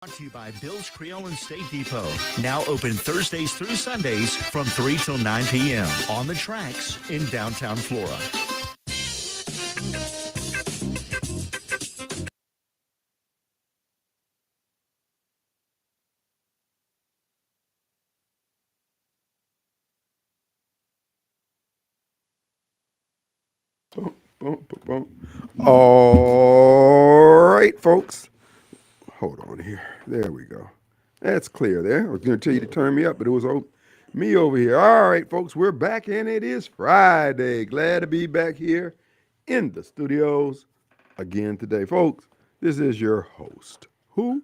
Brought to you by Bill's Creole and State Depot. Now open Thursdays through Sundays from 3 till 9 p.m. on the tracks in downtown Flora. Boom, boom, boom, boom. All right, folks. Hold on here. There we go. That's clear there. I was going to tell you to turn me up, but it was me over here. All right, folks, we're back, and it is Friday. Glad to be back here in the studios again today. Folks, this is your host. Who?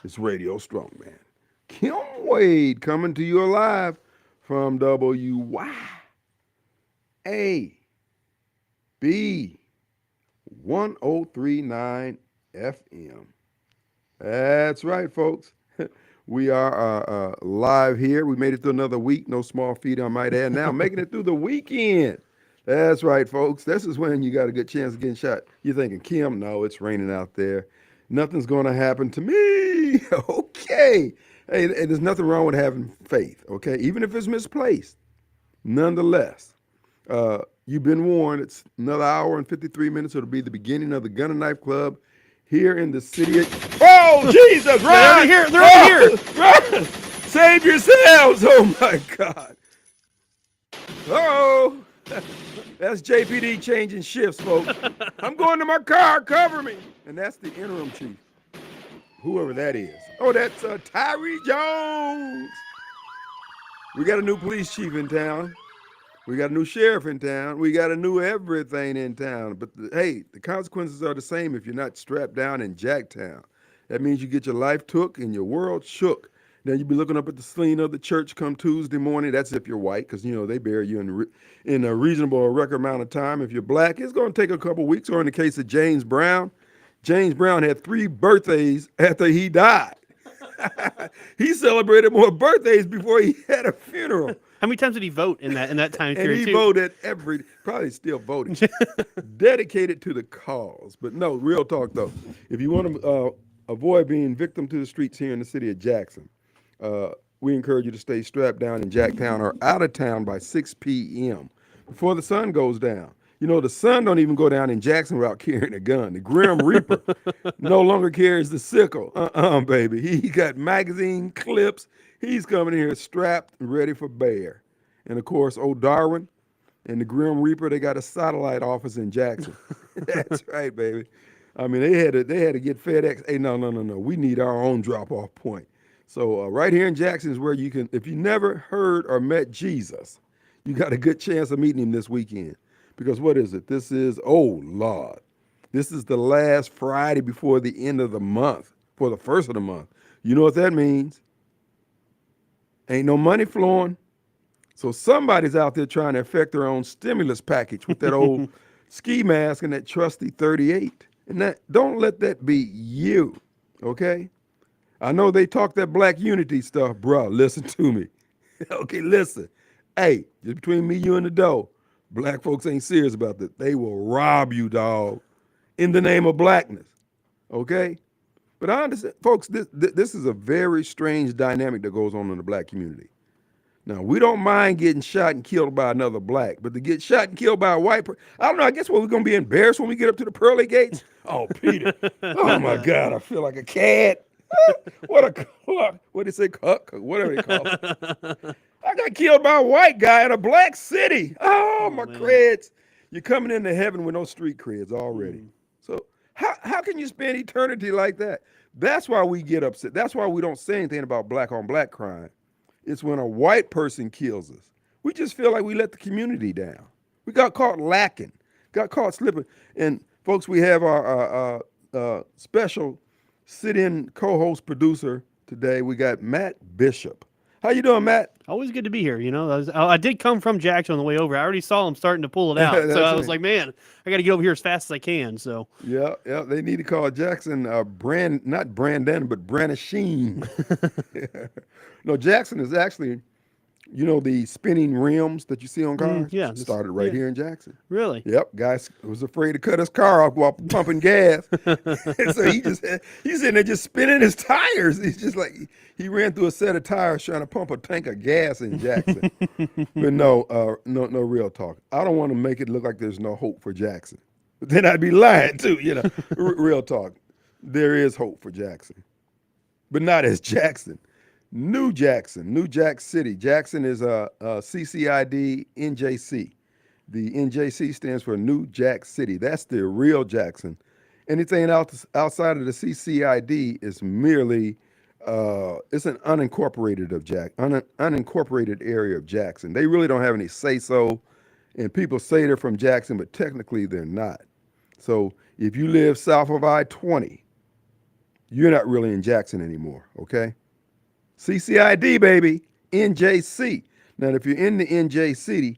It's Radio Strongman. Kim Wade coming to you live from WYAB 1039 FM. That's right, folks. We are live here. We made it through another week. No small feat, I might add. Now making it through the weekend. That's right, folks. This is when you got a good chance of getting shot. You're thinking, Kim, no, it's raining out there. Nothing's going to happen to me. Okay. Hey, there's nothing wrong with having faith, okay? Even if it's misplaced. Nonetheless, you've been warned. It's another hour and 53 minutes. It'll be the beginning of the Gun and Knife Club here in the city of... Oh, Jesus! Run! They're over here! Run! Save yourselves! Oh, my God. Uh-oh. That's JPD changing shifts, folks. I'm going to my car. Cover me. And that's the interim chief, whoever that is. Oh, that's Tyree Jones. We got a new police chief in town. We got a new sheriff in town. We got a new everything in town. But hey, the consequences are the same if you're not strapped down in Jacktown. That means you get your life took and your world shook. Then you'll be looking up at the scene of the church come Tuesday morning. That's if you're white, because, they bury you in a reasonable record amount of time. If you're black, it's going to take a couple weeks. Or in the case of James Brown had 3 birthdays after he died. He celebrated more birthdays before he had a funeral. How many times did he vote in that time period? And he voted probably still voting, dedicated to the cause. But no, real talk though. If you want to avoid being victim to the streets here in the city of Jackson, we encourage you to stay strapped down in Jacktown or out of town by 6 p.m. before the sun goes down. The sun don't even go down in Jackson without carrying a gun. The Grim Reaper no longer carries the sickle. Baby. He got magazine clips. He's coming in here strapped and ready for bear. And, of course, old Darwin and the Grim Reaper, they got a satellite office in Jackson. That's right, baby. I mean, they had to get FedEx. Hey, no. We need our own drop-off point. So right here in Jackson is where you can, if you never heard or met Jesus, you got a good chance of meeting him this weekend. Because what is it? This is, oh, Lord. This is the last Friday before the end of the month, for the first of the month. You know what that means? Ain't no money flowing. So somebody's out there trying to affect their own stimulus package with that old ski mask and that trusty 38. And don't let that be you, okay? I know they talk that black unity stuff, bro. Listen to me. Okay, listen. Hey, just between me, you, and the dough. Black folks ain't serious about that. They will rob you, dog, in the name of blackness, okay? But I understand, folks, this is a very strange dynamic that goes on in the black community. Now, we don't mind getting shot and killed by another black, but to get shot and killed by a white person, I don't know, I guess we're going to be embarrassed when we get up to the pearly gates. Oh, Peter. Oh, my God, I feel like a cat. What a cluck. What do they say? Cuck? Whatever they call it. I got killed by a white guy in a black city. Oh, my creds. You're coming into heaven with no street creds already. So how can you spend eternity like that? That's why we get upset. That's why we don't say anything about black on black crime. It's when a white person kills us. We just feel like we let the community down. We got caught lacking, got caught slipping. And folks, we have our special sit-in co-host producer today. We got Matt Bishop. How you doing, Matt? Always good to be here. I did come from Jackson on the way over. I already saw him starting to pull it out. So I was like, man, I got to get over here as fast as I can. So yeah. They need to call Jackson not Brandon, but Brandisheen. No, Jackson is actually You know the spinning rims that you see on cars? Yeah. Started right Yeah. here in Jackson. Really? Yep, guys was afraid to cut his car off while pumping gas, and so he's sitting there just spinning his tires. He's just like he ran through a set of tires trying to pump a tank of gas in Jackson. But no real talk. I don't want to make it look like there's no hope for Jackson. But then I'd be lying too, Real talk. There is hope for Jackson, but not as Jackson. New Jackson, New Jack City. Jackson is a CCID NJC. The NJC stands for New Jack City. That's the real Jackson. Anything outside of the CCID is merely it's an unincorporated unincorporated area of Jackson. They really don't have any say so, and people say they're from Jackson, but technically they're not. So if you live south of I-20, you're not really in Jackson anymore. Okay. CCID, baby, NJC. Now, if you're in the NJC,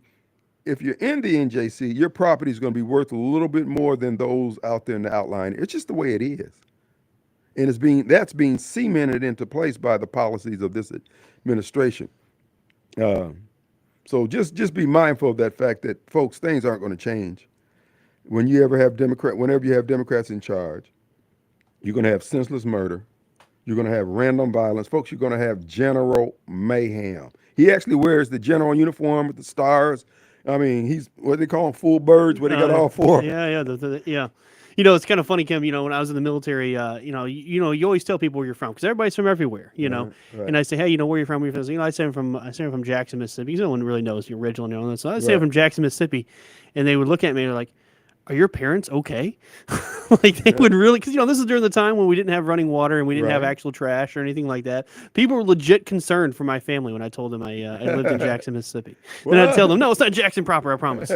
your property is going to be worth a little bit more than those out there in the outline. It's just the way it is, and that's being cemented into place by the policies of this administration. So just be mindful of that fact that, folks, things aren't going to change. Whenever you have Democrats in charge, you're going to have senseless murder. You're going to have random violence. Folks, you're going to have general mayhem. He actually wears the general uniform with the stars. I mean, he's, what they call them, full birds, what he got all four. Yeah. Yeah. It's kind of funny, Kim, when I was in the military, you always tell people where you're from because everybody's from everywhere, Right. And I say, hey, where you're from? Where you're from? I say I'm from Jackson, Mississippi. Because no one really knows the original name. So I say I'm from Jackson, Mississippi. And they would look at me and they're like, are your parents okay? Like they would really, because this is during the time when we didn't have running water and we didn't have Right. actual trash or anything like that. People were legit concerned for my family when I told them I lived in Jackson, Mississippi. Then I'd tell them, no, it's not Jackson proper, I promise.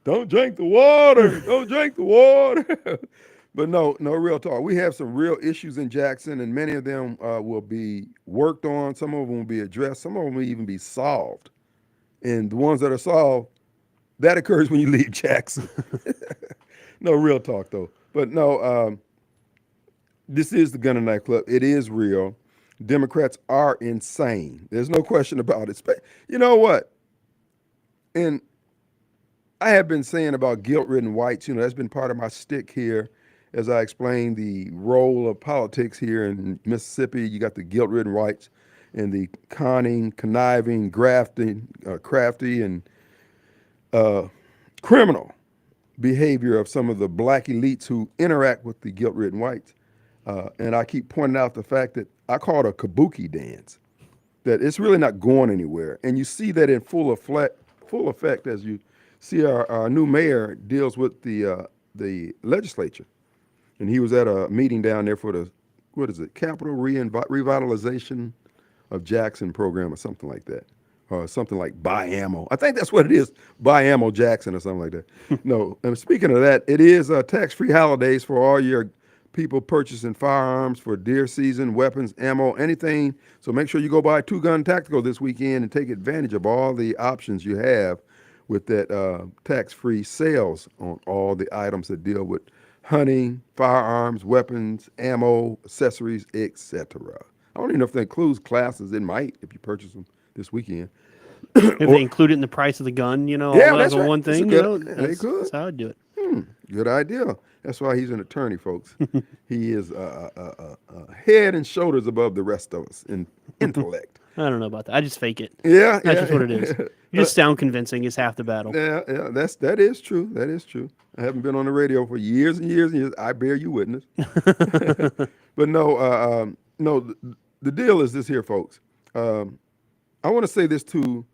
Don't drink the water. Don't drink the water. But no real talk. We have some real issues in Jackson, and many of them will be worked on. Some of them will be addressed. Some of them will even be solved. And the ones that are solved, that occurs when you leave Jackson. No real talk though. But no, this is the Gun and Knife Club. It is real. Democrats are insane. There's no question about it. You know what? And I have been saying about guilt-ridden whites. That's been part of my stick here as I explain the role of politics here in Mississippi. You got the guilt-ridden whites and the conning, conniving, grafting, crafty, and criminal behavior of some of the black elites who interact with the guilt-ridden whites. And I keep pointing out the fact that I call it a kabuki dance, that it's really not going anywhere. And you see that in full effect as you see our new mayor deals with the legislature. And he was at a meeting down there for the, Capital Revitalization of Jackson program or something like that. Or something like Buy Ammo. I think that's what it is, Buy Ammo Jackson or something like that. No, and speaking of that, it is tax-free holidays for all your people purchasing firearms for deer season, weapons, ammo, anything. So make sure you go buy Two Gun Tactical this weekend and take advantage of all the options you have with that tax-free sales on all the items that deal with hunting, firearms, weapons, ammo, accessories, etc. I don't even know if that includes classes. It might if you purchase them this weekend. If they include it in the price of the gun, all that's that right. one That's a thing, good- they that's, could. that's how I'd do it. Good idea. That's why he's an attorney, folks. He is head and shoulders above the rest of us in intellect. I don't know about that. I just fake it. Yeah, That's just what it is. You just sound convincing is half the battle. Yeah, that is true. That is true. I haven't been on the radio for years and years and years. I bear you witness. But no, the deal is this here, folks. I want to say this to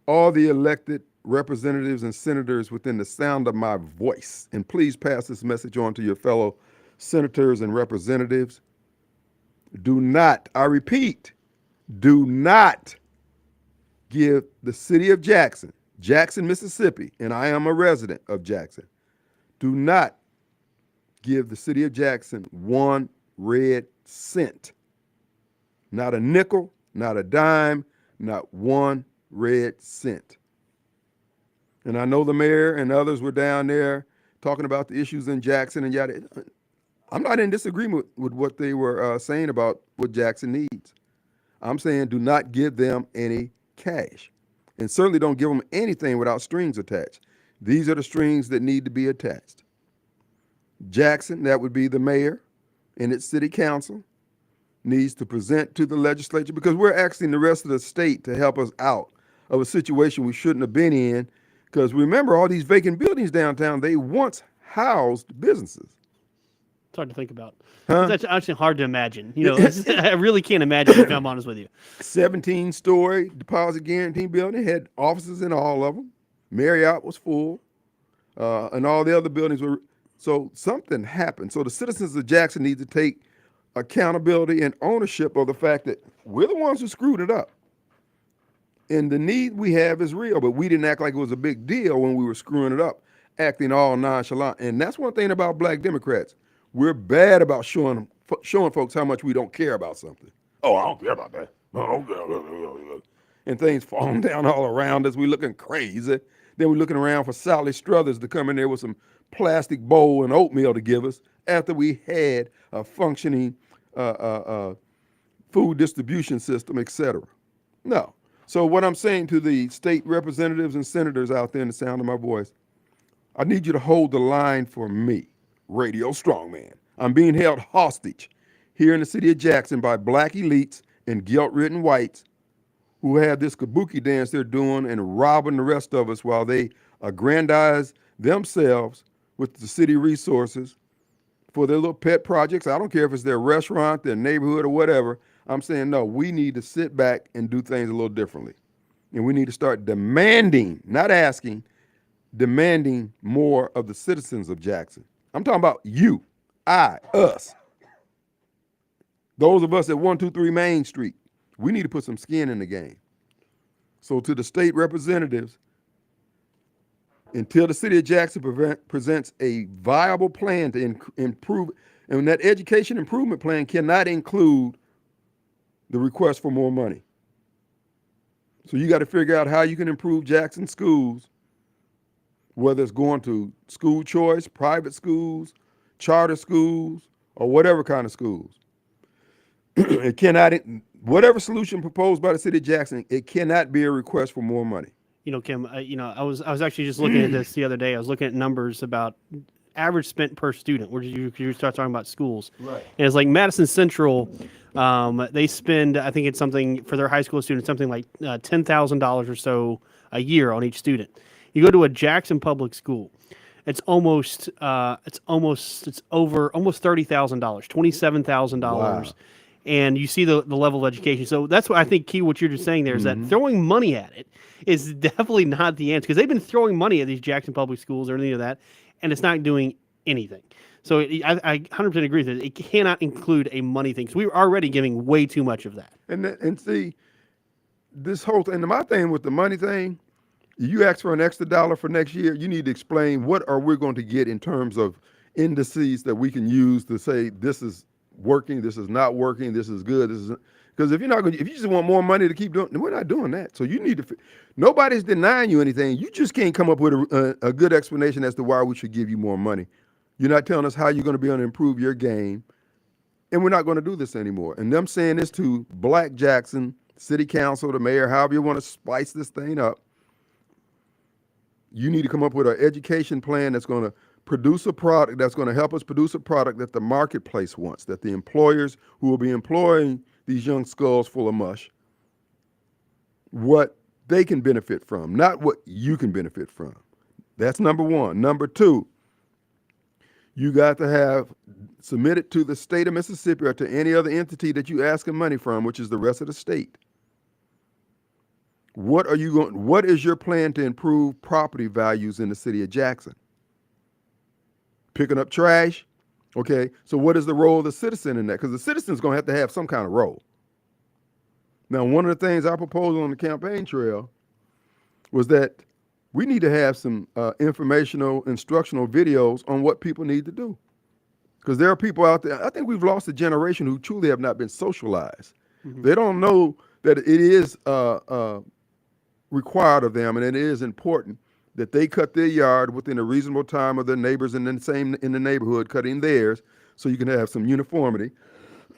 all the elected representatives and senators within the sound of my voice, and please pass this message on to your fellow senators and representatives. Do not, I repeat, do not give the city of Jackson, Mississippi, and I am a resident of Jackson, do not give the city of Jackson 1 red cent. Not a nickel, not a dime, not 1 red cent. And I know the mayor and others were down there talking about the issues in Jackson and yada. I'm not in disagreement with what they were saying about what Jackson needs. I'm saying do not give them any cash. And certainly don't give them anything without strings attached. These are the strings that need to be attached. Jackson, that would be the mayor and its city council, needs to present to the legislature, because we're asking the rest of the state to help us out of a situation we shouldn't have been in. Because remember, all these vacant buildings downtown, they once housed businesses. It's hard to think about. Huh? That's actually hard to imagine. I really can't imagine if I'm honest with you. 17-story deposit guarantee building, had offices in all of them. Marriott was full, and all the other buildings were. So something happened. So the citizens of Jackson need to take accountability and ownership of the fact that we're the ones who screwed it up. And the need we have is real, but we didn't act like it was a big deal when we were screwing it up, acting all nonchalant. And that's one thing about black Democrats. We're bad about showing folks how much we don't care about something. Oh, I don't care about that. I don't care. And things falling down all around us. We're looking crazy. Then we're looking around for Sally Struthers to come in there with some plastic bowl and oatmeal to give us after we had a functioning food distribution system, etc. No. So what I'm saying to the state representatives and senators out there in the sound of my voice, I need you to hold the line for me, Radio Strongman. I'm being held hostage here in the city of Jackson by black elites and guilt-ridden whites who have this kabuki dance they're doing and robbing the rest of us while they aggrandize themselves with the city resources for their little pet projects. I don't care if it's their restaurant, their neighborhood, or whatever. I'm saying, no, we need to sit back and do things a little differently. And we need to start demanding, not asking, demanding more of the citizens of Jackson. I'm talking about you, I, us. Those of us at 123 Main Street, we need to put some skin in the game. So to the state representatives, until the city of Jackson presents a viable plan to improve, and that education improvement plan cannot include the request for more money. So you got to figure out how you can improve Jackson schools, whether it's going to school choice, private schools, charter schools, or whatever kind of schools. It cannot, whatever solution proposed by the city of Jackson, it cannot be a request for more money. Kim, I was actually just looking at this the other day. I was looking at numbers about average spent per student. Where you start talking about schools? Right. And it's like Madison Central, they spend, I think it's something for their high school students, something like $10,000 or so a year on each student. You go to a Jackson public school, it's over almost $30,000, $27,000. Wow. And you see the level of education. So that's what I think key what you're just saying there is that throwing money at it is definitely not the answer, because they've been throwing money at these Jackson public schools or anything of that, and it's not doing anything. So I 100% agree with it. It cannot include a money thing, because we're already giving way too much of that. And see, this whole thing, my thing with the money thing, you ask for an extra dollar for next year, you need to explain what are we going to get in terms of indices that we can use to say this is working, this is not working, this is good, this is, because if you just want more money to keep doing, we're not doing that. So you need to, nobody's denying you anything. You just can't come up with a good explanation as to why we should give you more money. You're not telling us how you're going to be able to improve your game, and we're not going to do this anymore. And them saying this to Black Jackson, city council, the mayor, however you want to spice this thing up, you need to come up with an education plan that's going to produce a product that's going to help us produce a product that the marketplace wants, that the employers who will be employing these young skulls full of mush, what they can benefit from, not what you can benefit from. That's number one. Number two, you got to have submitted to the state of Mississippi or to any other entity that you asking money from, which is the rest of the state. What is your plan to improve property values in the city of Jackson? Picking up trash? Okay, so what is the role of the citizen in that? Because the citizen's going to have some kind of role. Now, one of the things I proposed on the campaign trail was that we need to have some informational, instructional videos on what people need to do. Because there are people out there, I think we've lost a generation who truly have not been socialized. Mm-hmm. They don't know that it is required of them, and it is important that they cut their yard within a reasonable time of their neighbors in the neighborhood cutting theirs, so you can have some uniformity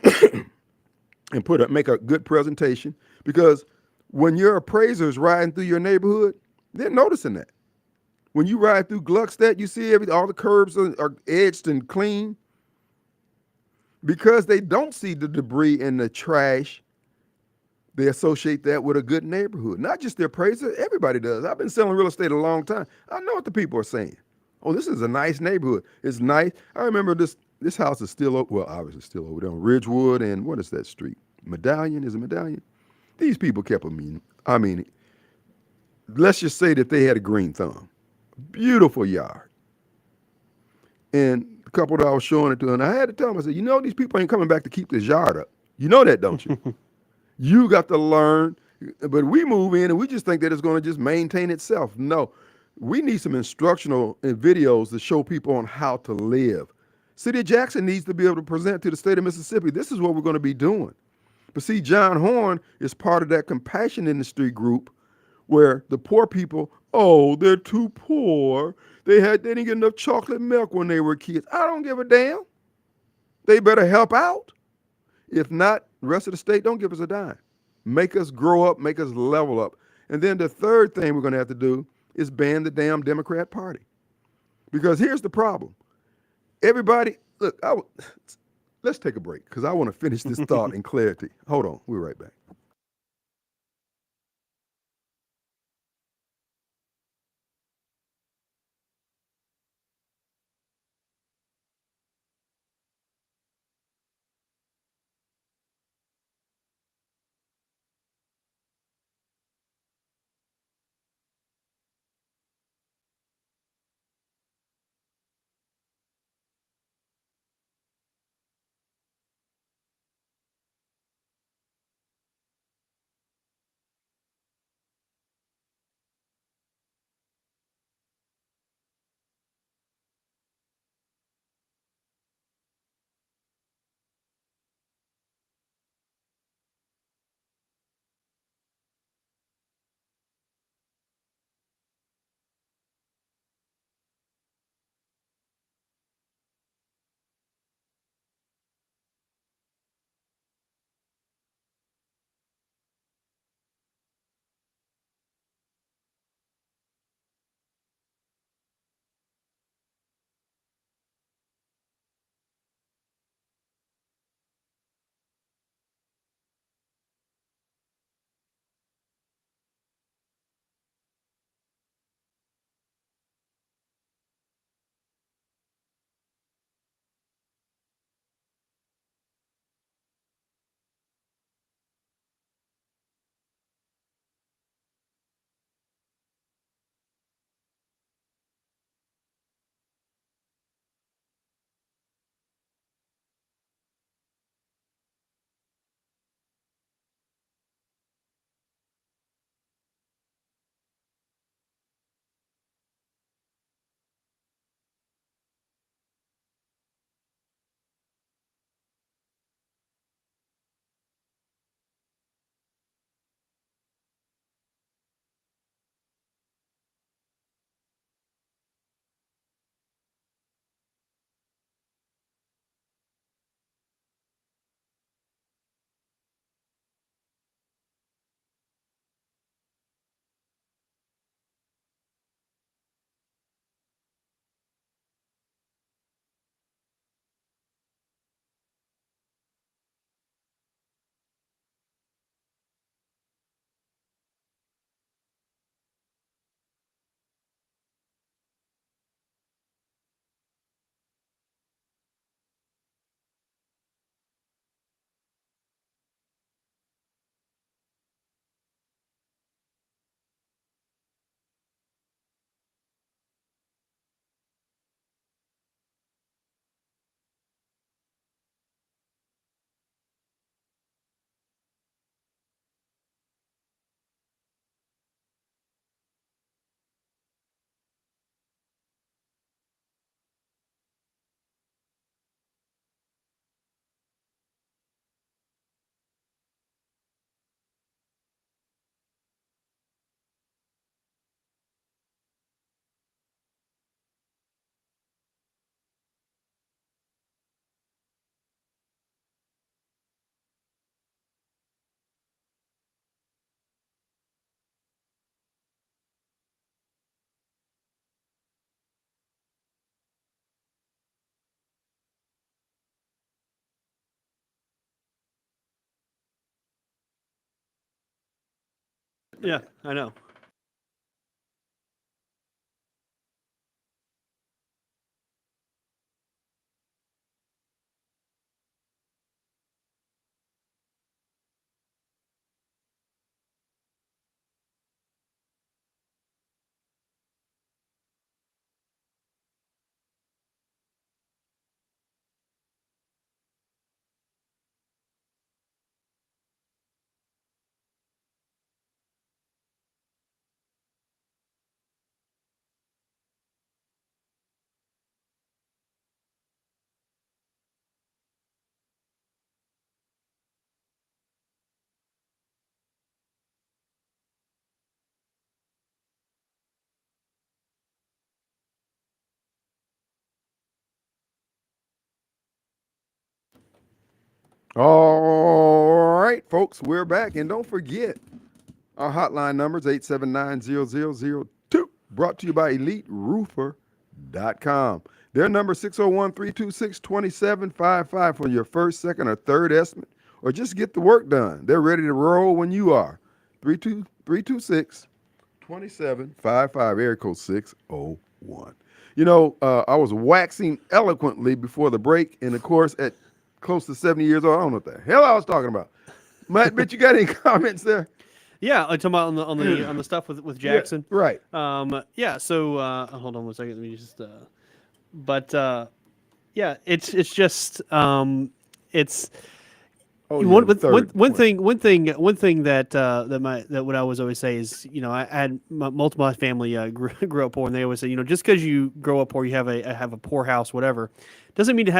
and make a good presentation. Because When your appraiser is riding through your neighborhood, they're noticing that. When you ride through Gluckstadt, you see all the curbs are edged and clean because they don't see the debris and the trash. They associate that with a good neighborhood. Not just the appraiser, everybody does. I've been selling real estate a long time. I know what the people are saying. Oh, this is a nice neighborhood. It's nice. I remember this house is still well, obviously still over there on Ridgewood and what is that street? Medallion? Is it Medallion? These people kept I mean, let's just say that they had a green thumb. Beautiful yard. And the couple that I was showing it to, and I had to tell them, I said, you know, these people ain't coming back to keep this yard up. You know that, don't you? You got to learn. But we move in and we just think that it's going to just maintain itself. No, we need some instructional videos to show people on how to live. City of Jackson needs to be able to present to the state of Mississippi, this is what we're going to be doing. But see, John Horn is part of that compassion industry group where the poor people, oh, they're too poor. They didn't get enough chocolate milk when they were kids. I don't give a damn. They better help out. If not, the rest of the state don't give us a dime. Make us grow up, make us level up. And then the third thing we're going to have to do is ban the damn Democrat Party. Because here's the problem. Everybody, look, let's take a break because I want to finish this thought in clarity. Hold on, we'll be right back. Yeah, I know. All right, folks, we're back. And don't forget, our hotline number is 879-0002, brought to you by EliteRoofer.com. Their number 601-326-2755 for your first, second, or third estimate, or just get the work done. They're ready to roll when you are. 326-2755, area code 601. You know, I was waxing eloquently before the break, and of course, at close to 70 years old, I don't know what the hell I was talking about. Matt, but you got any comments there? Yeah, I'm talking about on the stuff with Jackson. Yeah, right. Yeah. So hold on one second. Let me just. Yeah, it's just it's. Oh, One yeah, third point. thing that what I always say is, you know, I had multiple my family grew up poor, and they always say, you know, just because you grow up poor, you have a poor house, whatever, doesn't mean you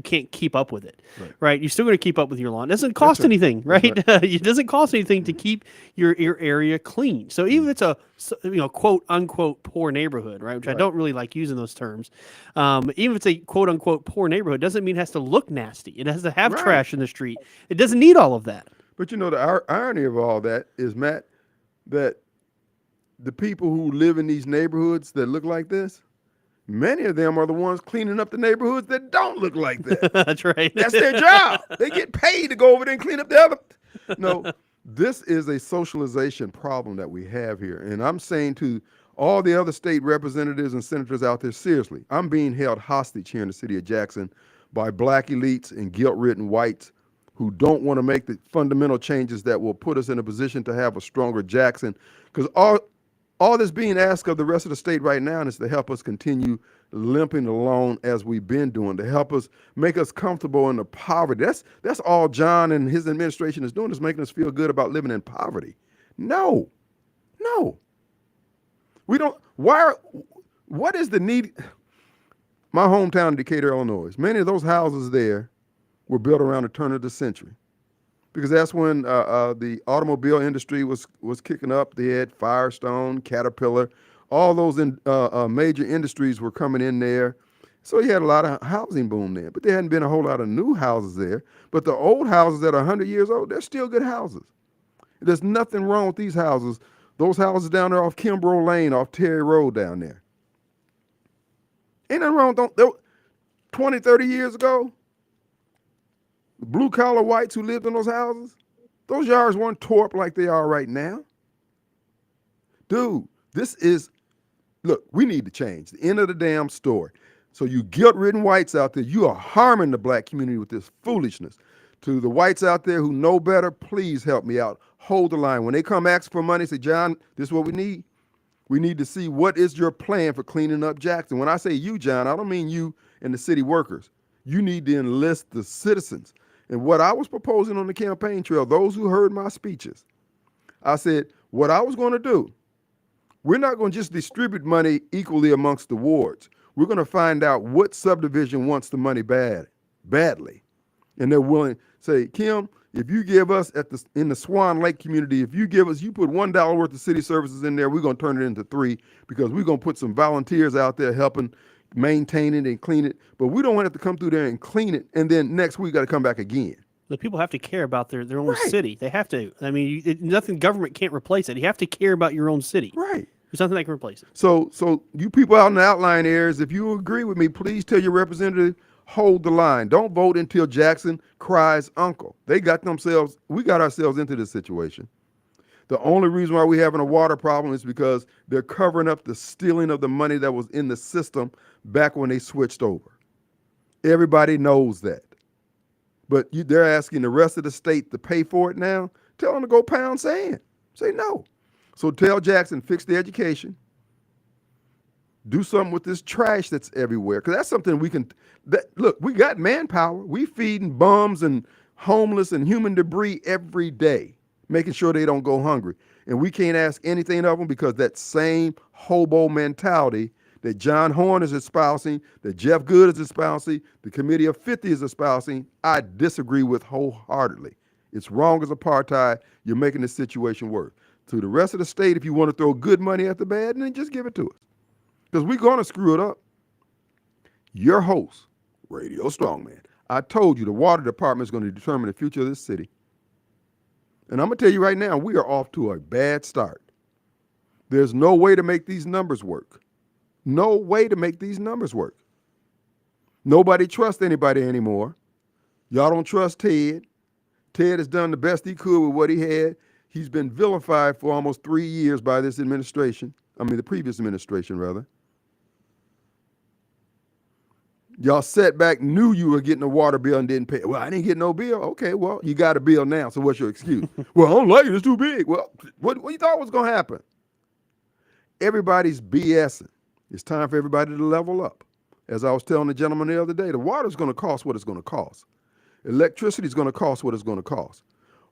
can't keep up with it, right? You're still going to keep up with your lawn. It doesn't cost anything, right? It doesn't cost anything to keep your area clean. So even if it's a quote unquote poor neighborhood, right? Which I don't really like using those terms. Even if it's a quote unquote poor neighborhood, doesn't mean it has to look nasty. It has to have trash in the street. It doesn't need all of that. But you know, the irony of all that is, Matt, that the people who live in these neighborhoods that look like this, many of them are the ones cleaning up the neighborhoods that don't look like that. That's right. That's their job. They get paid to go over there and clean up the other. No, this is a socialization problem that we have here. And I'm saying to all the other state representatives and senators out there, seriously, I'm being held hostage here in the city of Jackson by black elites and guilt-ridden whites who don't want to make the fundamental changes that will put us in a position to have a stronger Jackson. Because all that's being asked of the rest of the state right now is to help us continue limping along as we've been doing, to help us make us comfortable in the poverty. That's all John and his administration is doing, is making us feel good about living in poverty. No. We don't. What is the need? My hometown, Decatur, Illinois, many of those houses there were built around the turn of the century, because that's when the automobile industry was kicking up. They had Firestone, Caterpillar, all those major industries were coming in there. So you had a lot of housing boom there, but there hadn't been a whole lot of new houses there. But the old houses that are 100 years old, they're still good houses. There's nothing wrong with these houses. Those houses down there off Kimbrough Lane, off Terry Road down there. Ain't nothing wrong with them. 20, 30 years ago, the blue-collar whites who lived in those houses, those yards weren't tore up like they are right now. Dude, look, we need to change. The end of the damn story. So you guilt-ridden whites out there, you are harming the black community with this foolishness. To the whites out there who know better, please help me out. Hold the line. When they come ask for money, say, John, this is what we need. We need to see what is your plan for cleaning up Jackson. When I say you, John, I don't mean you and the city workers. You need to enlist the citizens. And what I was proposing on the campaign trail, those who heard my speeches, I said, what I was going to do, we're not going to just distribute money equally amongst the wards. We're going to find out what subdivision wants the money badly. And they're willing to say, Kim, if you give us in the Swan Lake community, if you put $1 worth of city services in there, we're going to turn it into $3, because we're going to put some volunteers out there helping maintain it and clean it. But we don't want to have to come through there and clean it, and then next week got to come back again. The people have to care about their own city. They have to. I mean, nothing government can't replace it. You have to care about your own city. Right. There's nothing that can replace it. So you people out in the outlying areas, if you agree with me, please tell your representative, hold the line. Don't vote until Jackson cries uncle. We got ourselves into this situation. The only reason why we're having a water problem is because they're covering up the stealing of the money that was in the system back when they switched over. Everybody knows that. But they're asking the rest of the state to pay for it now. Tell them to go pound sand. Say no. So tell Jackson, fix the education. Do something with this trash that's everywhere. Because that's something we can, look, we got manpower. We feeding bums and homeless and human debris every day, making sure they don't go hungry. And we can't ask anything of them because that same hobo mentality that John Horn is espousing, that Jeff Good is espousing, the Committee of 50 is espousing, I disagree with wholeheartedly. It's wrong as apartheid. You're making the situation worse. To the rest of the state, if you want to throw good money at the bad, then just give it to us. Because we're going to screw it up. Your host, Radio Strongman, I told you the water department is going to determine the future of this city. And I'm going to tell you right now, we are off to a bad start. There's no way to make these numbers work. No way to make these numbers work. Nobody trusts anybody anymore. Y'all don't trust Ted. Ted has done the best he could with what he had. He's been vilified for almost 3 years by this administration. I mean, the previous administration, rather. Y'all sat back, knew you were getting a water bill and didn't pay. Well, I didn't get no bill. Okay, well, you got a bill now, so what's your excuse? Well, I don't like it. It's too big. Well, what you thought was going to happen? Everybody's BSing. It's time for everybody to level up. As I was telling the gentleman the other day, the water's going to cost what it's going to cost. Electricity is going to cost what it's going to cost.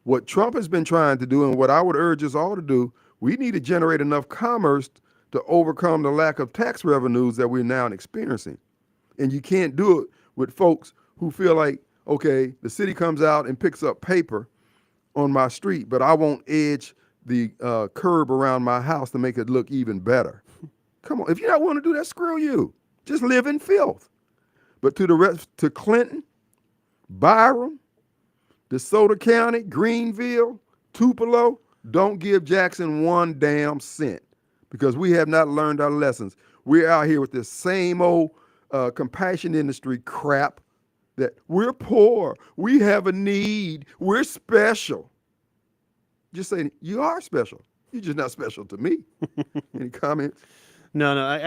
What Trump has been trying to do, and what I would urge us all to do, we need to generate enough commerce to overcome the lack of tax revenues that we're now experiencing. And you can't do it with folks who feel like, okay, the city comes out and picks up paper on my street, but I won't edge the curb around my house to make it look even better. Come on, if you're not willing to do that, screw you. Just live in filth. But to the rest, to Clinton, Byram, DeSoto County, Greenville, Tupelo, don't give Jackson one damn cent because we have not learned our lessons. We're out here with this same old compassion industry crap that we're poor, we have a need, we're special. Just saying, you are special. You're just not special to me. Any comments? No,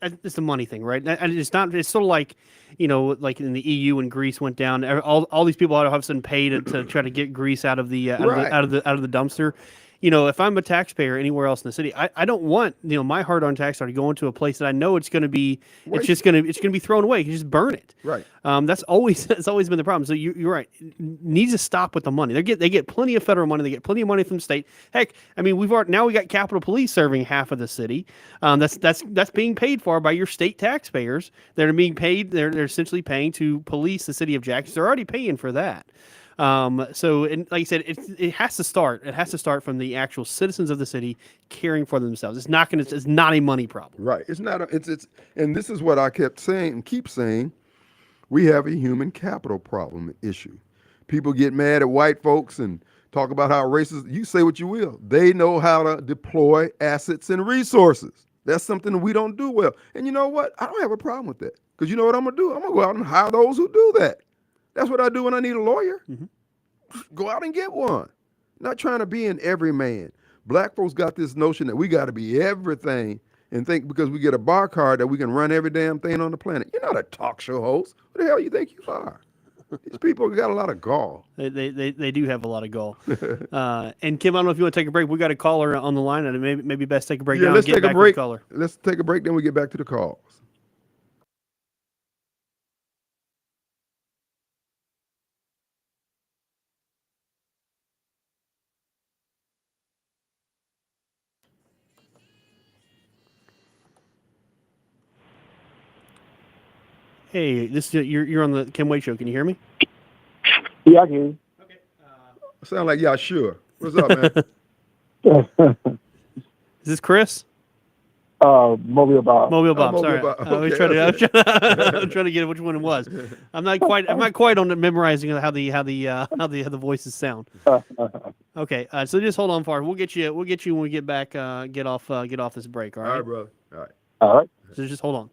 it's a money thing, right? And it's not. It's sort of like, like in the EU when Greece went down, all these people all of a sudden paid to try to get Greece out of the out of the dumpster. If I'm a taxpayer anywhere else in the city, I don't want my hard-earned tax dollar to go into a place that I know it's going to be it's going to be thrown away. You can just burn it. Right. That's always been the problem. So you're right. It needs to stop with the money. They get plenty of federal money. They get plenty of money from the state. Heck, I mean we got Capitol Police serving half of the city. That's being paid for by your state taxpayers. They're being paid. They're essentially paying to police the city of Jackson. They're already paying for that. So, and like I said, it has to start. It has to start from the actual citizens of the city caring for themselves. It's not a money problem. Right. It's not. And this is what I kept saying and keep saying. We have a human capital problem issue. People get mad at white folks and talk about how racist. You say what you will. They know how to deploy assets and resources. That's something that we don't do well. And you know what? I don't have a problem with that because you know what I'm gonna do. I'm gonna go out and hire those who do that. That's what I do when I need a lawyer. Mm-hmm. Go out and get one. Not trying to be an everyman. Black folks got this notion that we got to be everything and think because we get a bar card that we can run every damn thing on the planet. You're not a talk show host. What the hell you think you are? These people got a lot of gall. They do have a lot of gall. And Kim, I don't know if you want to take a break. We got a caller on the line, and maybe best take a break now. Let's and get take back a break. To the caller. Let's take a break, then we get back to the calls. Hey, you're on the Kim Wade Show. Can you hear me? Yeah, I can hear you. Okay. Sound like y'all sure. What's up, man? Is this Chris? Mobile Bob. Mobile Bob. Mobile Sorry, Bob. I was trying to get which one it was. I'm not quite on memorizing how the voices sound. Okay, so just hold on, Far. We'll get you when we get back. Get off this break. All right. All right, brother. All right. All right. So just hold on.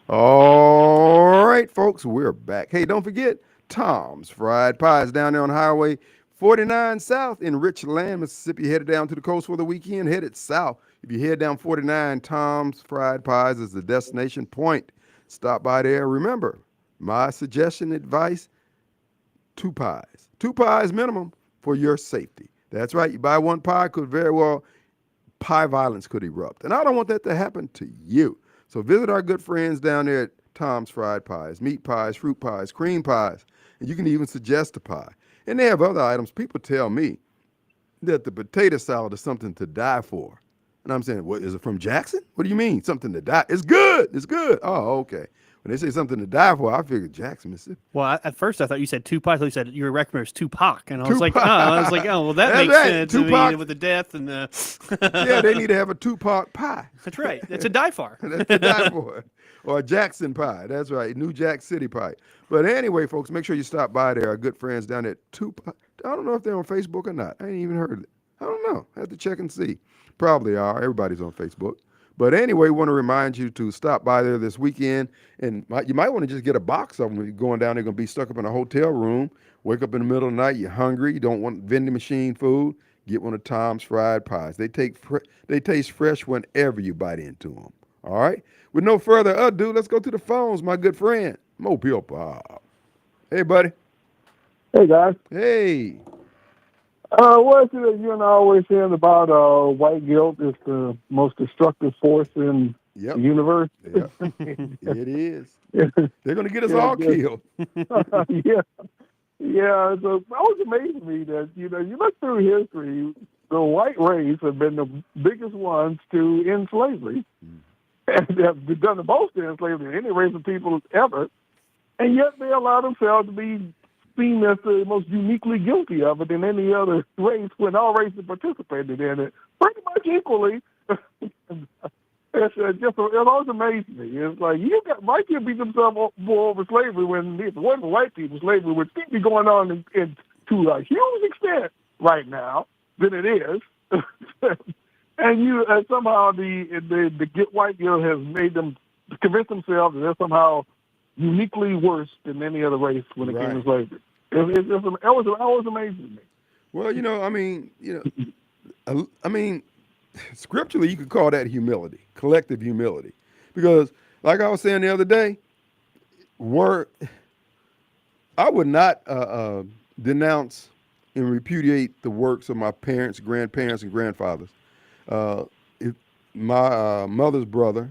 All right, folks, we're back. Hey, don't forget Tom's Fried Pies down there on Highway 49 South in Richland, Mississippi. Headed down to the coast for the weekend, headed south. If you head down 49, Tom's Fried Pies is the destination point. Stop by there. Remember, my suggestion, advice, 2 pies. 2 pies minimum for your safety. That's right. You buy 1 pie, could very well, pie violence could erupt. And I don't want that to happen to you. So visit our good friends down there at Tom's Fried Pies, meat pies, fruit pies, cream pies, and you can even suggest a pie. And they have other items. People tell me that the potato salad is something to die for. And I'm saying, what, is it from Jackson? What do you mean, something to die? It's good. It's good. Oh, okay. When they say something to die for, I figured Jackson, Mississippi. Well, at first I thought you said 2 pies. You said your recommender is Tupac, and I was Tupac. well, that That's makes right. sense. Tupac. I mean, with the death and the Yeah, they need to have a Tupac pie. That's right. It's a die for. That's to die for. Or a Jackson pie. That's right. New Jack City pie. But anyway, folks, make sure you stop by there. Our good friends down at Tupac. I don't know if they're on Facebook or not. I ain't even heard of it. I don't know. I have to check and see. Probably are. Everybody's on Facebook. But anyway, we want to remind you to stop by there this weekend. And you might want to just get a box of them. When you're going down there, going to be stuck up in a hotel room. Wake up in the middle of the night. You're hungry. You don't want vending machine food. Get one of Tom's Fried Pies. They taste fresh whenever you bite into them. All right? With no further ado, let's go to the phones, my good friend, Mobile Bob. Hey, buddy. Hey, guys. Hey. What is it you and I always saying about white guilt is the most destructive force in Yep. the universe? Yep. It is. Yeah. They're going to get us Yeah, all yeah. killed. Yeah. Yeah, so it always amazes me that, you look through history, the white race have been the biggest ones to end slavery. And they've done the most to end slavery than any race of people ever. And yet they allow themselves to be seen as the most uniquely guilty of it than any other race when all races participated in it pretty much equally. it always amazes me. It's like white people beat themselves more over slavery when if it wasn't for white people, slavery would still be going on to a huge extent right now than it is. And somehow the get white deal has made them convince themselves that they're somehow uniquely worse than any other race when it came to slavery. It always amazes me. Well, I mean, scripturally, you could call that humility, collective humility, because, like I was saying the other day, I would not denounce and repudiate the works of my parents, grandparents, and grandfathers. If my mother's brother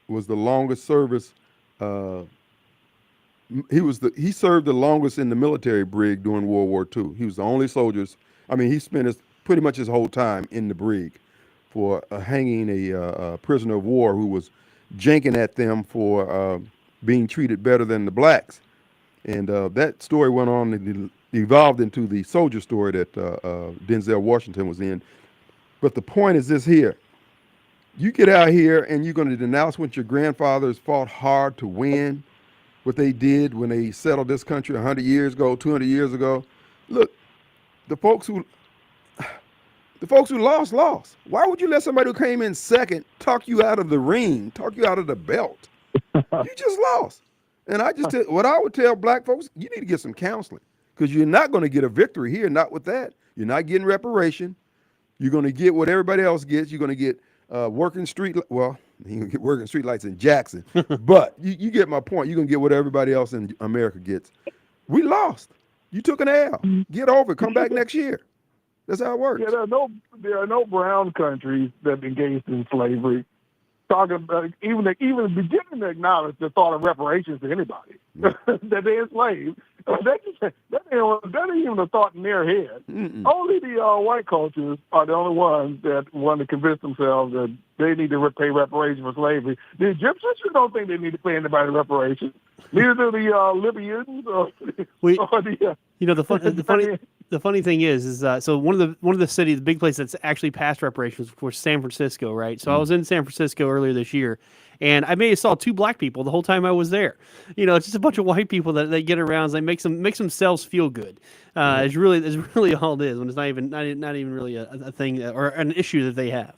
was the longest service. He served the longest in the military brig during World War II. He was the only soldiers. I mean, he spent pretty much his whole time in the brig for hanging a prisoner of war who was janking at them for being treated better than the blacks. And that story went on and evolved into the soldier story that Denzel Washington was in. But the point is this here. You get out here and you're going to denounce what your grandfathers fought hard to win, what they did when they settled this country 100 years ago, 200 years ago. Look, the folks who lost. Why would you let somebody who came in second talk you out of the ring, talk you out of the belt? You just lost. And what I would tell black folks, you need to get some counseling, because you're not going to get a victory here, not with that. You're not getting reparation. You're going to get what everybody else gets. You're going to get working street. Well, you can get working street lights in Jackson, but you get my point. You're going to get what everybody else in America gets. We lost. You took an L. Get over it. Come back next year. That's how it works. Yeah, there are no brown countries that engaged in slavery. Talking about even beginning to acknowledge the thought of reparations to anybody that they enslaved. That ain't even a thought in their head. Only the white cultures are the only ones that want to convince themselves that they need to pay reparations for slavery. The Egyptians don't think they need to pay anybody reparations. Neither do the Libyans or the funny thing is so one of the cities, the big place that's actually passed reparations, of course, San Francisco, right? So I was in San Francisco earlier this year, and I may have saw 2 black people the whole time I was there. It's just a bunch of white people that they get around. They make themselves feel good. It's really all it is, when it's not even really a thing or an issue that they have.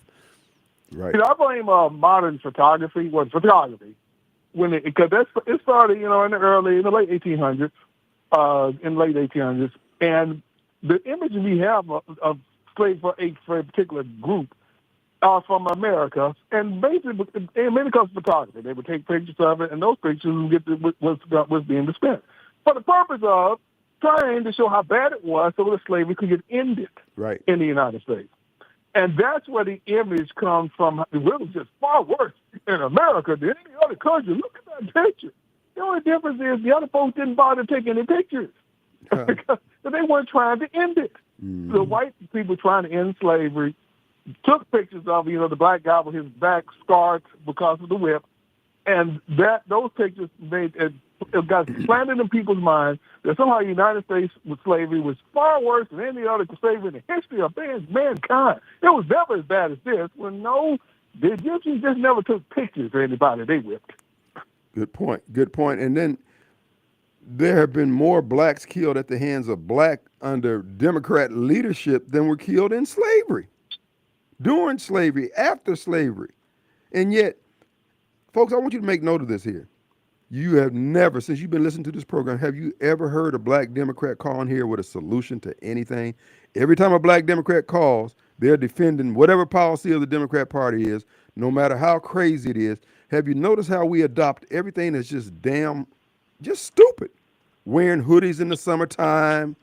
Right. I blame modern photography. Because it started, in the late 1800s, and the images we have of slaves for a particular group are from America, and basically, and mainly because of photography, they would take pictures of it, and those pictures would get what's being dispensed for the purpose of trying to show how bad it was, so that slavery could get ended in the United States. And that's where the image comes from. It was just far worse in America than any other country. Look at that picture. The only difference is the other folks didn't bother taking any pictures. Because they weren't trying to end it. The white people trying to end slavery took pictures of, the black guy with his back scarred because of the whip. And those pictures it got planted in people's minds that somehow the United States with slavery was far worse than any other slavery in the history of mankind. It was never as bad as this. The Egyptians just never took pictures of anybody they whipped. Good point. And then there have been more blacks killed at the hands of black under Democrat leadership than were killed in slavery, during slavery, after slavery. And yet, folks, I want you to make note of this here. You have never, since you've been listening to this program, have you ever heard a black Democrat call in here with a solution to anything? Every time a black Democrat calls, they're defending whatever policy of the Democrat Party is, no matter how crazy it is. Have you noticed how we adopt everything that's just stupid? Wearing hoodies in the summertime,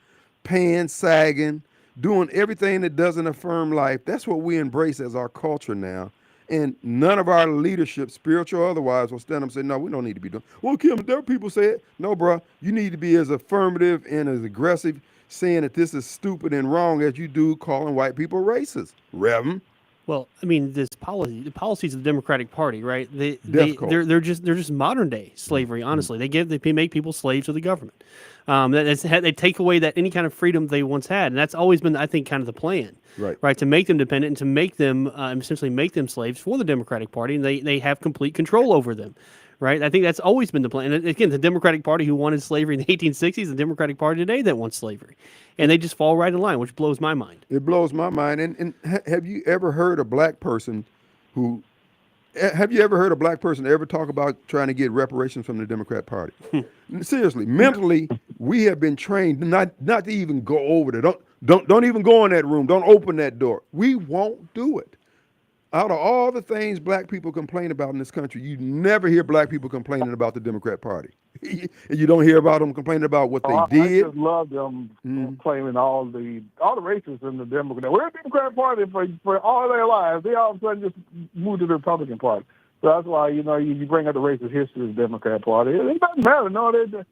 pants sagging, doing everything that doesn't affirm life. That's what we embrace as our culture now. And none of our leadership, spiritual or otherwise, will stand up and say, no, we don't need to be doing. Well, Kim, there are people say it. No, bro, you need to be as affirmative and as aggressive saying that this is stupid and wrong as you do calling white people racist. Reverend, Well, I mean, the policies of the Democratic Party, right? Death cult. They're just modern day slavery. Honestly, they make people slaves of the government. They take away that any kind of freedom they once had, and that's always been, I think, kind of the plan, Right. to make them dependent and to make them essentially make them slaves for the Democratic Party, and they have complete control over them. Right, I think that's always been the plan. And again, the Democratic Party who wanted slavery in the 1860s, the Democratic Party today that wants slavery, and they just fall right in line, which blows my mind. It blows my mind. And have you ever heard a black person who have you ever heard a black person ever talk about trying to get reparations from the Democrat Party? Seriously, mentally, we have been trained not to even go over there. Don't even go in that room. Don't open that door. We won't do it. Out of all the things black people complain about in this country, you never hear black people complaining about the Democrat Party. You don't hear about them complaining about what they I did. just love them claiming all the racists in the Democrat. We're a Democrat Party for all their lives. They all of a sudden just moved to the Republican Party. So that's why you bring up the racist history of the Democrat Party. It doesn't matter. No, they're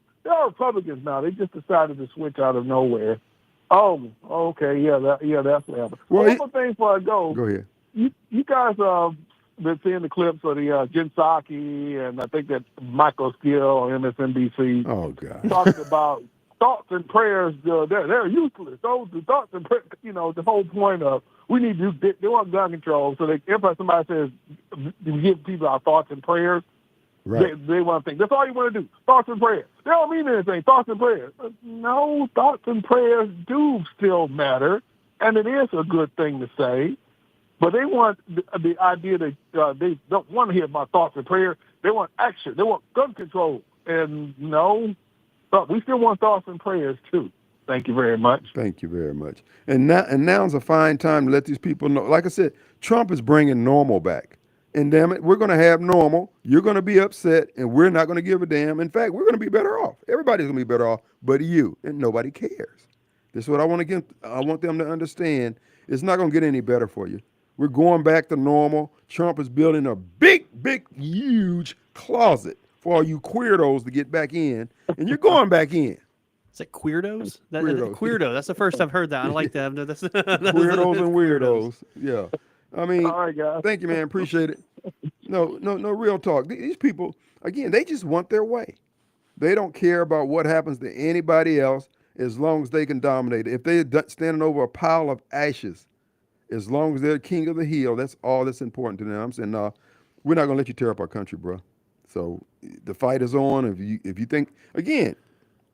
Republicans now. They just decided to switch out of nowhere. Oh, okay, that's what happened. Well, One more thing before I go. Go ahead. You guys been seeing the clips of the Jen Psaki and I think that Michael Skill on MSNBC Oh God. talking about thoughts and prayers. They're useless. Those thoughts and prayers. The whole point of they want gun control. So every time somebody says give people our thoughts and prayers, Right. they want to think that's all you want to do. Thoughts and prayers. They don't mean anything. Thoughts and prayers. No, thoughts and prayers do still matter, and it is a good thing to say. But they want the idea that they don't want to hear about thoughts and prayers. They want action. They want gun control. And no, but we still want thoughts and prayers too. Thank you very much. Thank you very much. And now's a fine time to let these people know. Like I said, Trump is bringing normal back. And damn it, we're going to have normal. You're going to be upset, and we're not going to give a damn. In fact, we're going to be better off. Everybody's going to be better off, but you. And nobody cares. This is what I want to get. I want them to understand. It's not going to get any better for you. We're going back to normal. Trump is building a big, huge closet for all you queerdos to get back in, and you're going back in. Is it queerdos? Queerdos. Queerdo. That's the first I've heard that. I like that. Weirdos and weirdos. Yeah. I mean, All right, guys. thank you, man. Appreciate it. No, real talk. These people, again, they just want their way. They don't care about what happens to anybody else as long as they can dominate it. If they're standing over a pile of ashes, as long as they're king of the hill, that's all that's important to them. I'm saying, no, we're not going to let you tear up our country, bro. So the fight is on. If you think, again,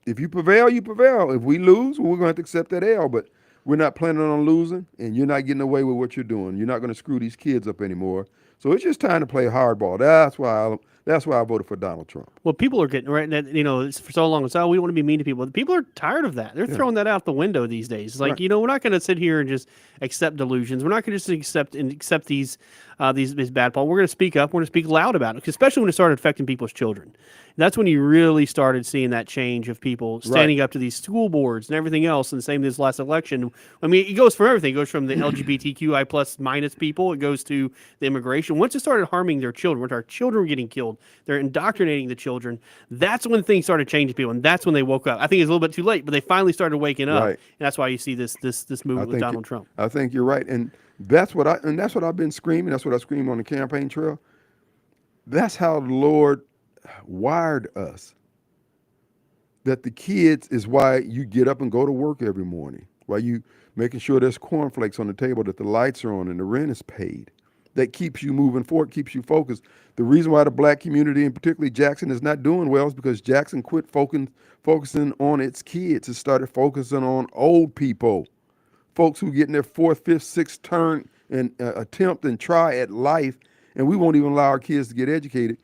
if you prevail, you prevail. If we lose, well, we're going to have to accept that L. But we're not planning on losing, and you're not getting away with what you're doing. You're not going to screw these kids up anymore. So it's just time to play hardball. That's why I voted for Donald Trump. Well, people are getting right. That it's for so long. It's we want to be mean to people. People are tired of that. They're throwing that out the window these days. It's like Right. we're not going to sit here and just accept delusions. We're not going to just accept these bad Paul. We're going to speak up. We're going to speak loud about it, especially when it started affecting people's children. That's when you really started seeing that change of people standing up to these school boards and everything else. And the same this last election. I mean, it goes from everything. It goes from the LGBTQI plus minus people. It goes to the immigration. Once it started harming their children, once our children were getting killed, they're indoctrinating the children. That's when things started changing people, and that's when they woke up. I think it's a little bit too late, but they finally started waking up. Right. And that's why you see this movement with Donald Trump. I think you're right, and that's what I've been screaming. That's what I screamed on the campaign trail. That's how the Lord wired us. That the kids is why you get up and go to work every morning. Why you making sure there's cornflakes on the table, that the lights are on, and the rent is paid. That keeps you moving forward, keeps you focused. The reason why the black community, and particularly Jackson, is not doing well is because Jackson quit focusing on its kids. It started focusing on old people, folks who get in their fourth, fifth, sixth turn and attempt and try at life, and we won't even allow our kids to get educated.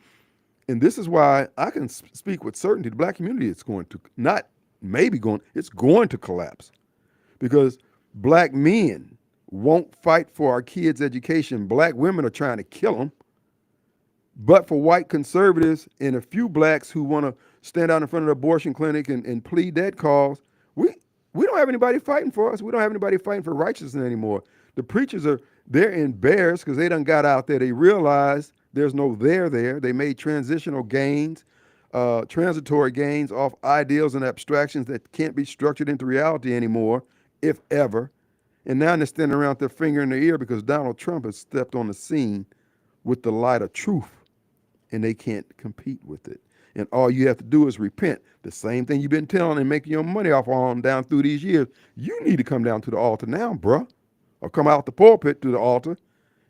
And this is why I can speak with certainty. The black community is going to, not maybe going, it's going to collapse, because black men won't fight for our kids' education. Black women are trying to kill them. But for white conservatives and a few blacks who want to stand out in front of the abortion clinic and plead that cause, we don't have anybody fighting for us. We don't have anybody fighting for righteousness anymore. The preachers they're embarrassed because they done got out there. They realized there's no there. They made transitional gains, transitory gains off ideals and abstractions that can't be structured into reality anymore, if ever. And now they're standing around with their finger in their ear because Donald Trump has stepped on the scene with the light of truth, and they can't compete with it. And all you have to do is repent. The same thing you've been telling and making your money off on down through these years. You need to come down to the altar now, bruh. Or come out the pulpit to the altar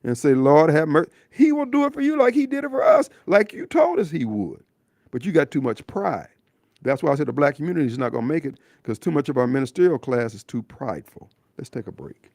and say, Lord, have mercy. He will do it for you like he did it for us, like you told us he would. But you got too much pride. That's why I said the black community is not going to make it, because too much of our ministerial class is too prideful. Let's take a break.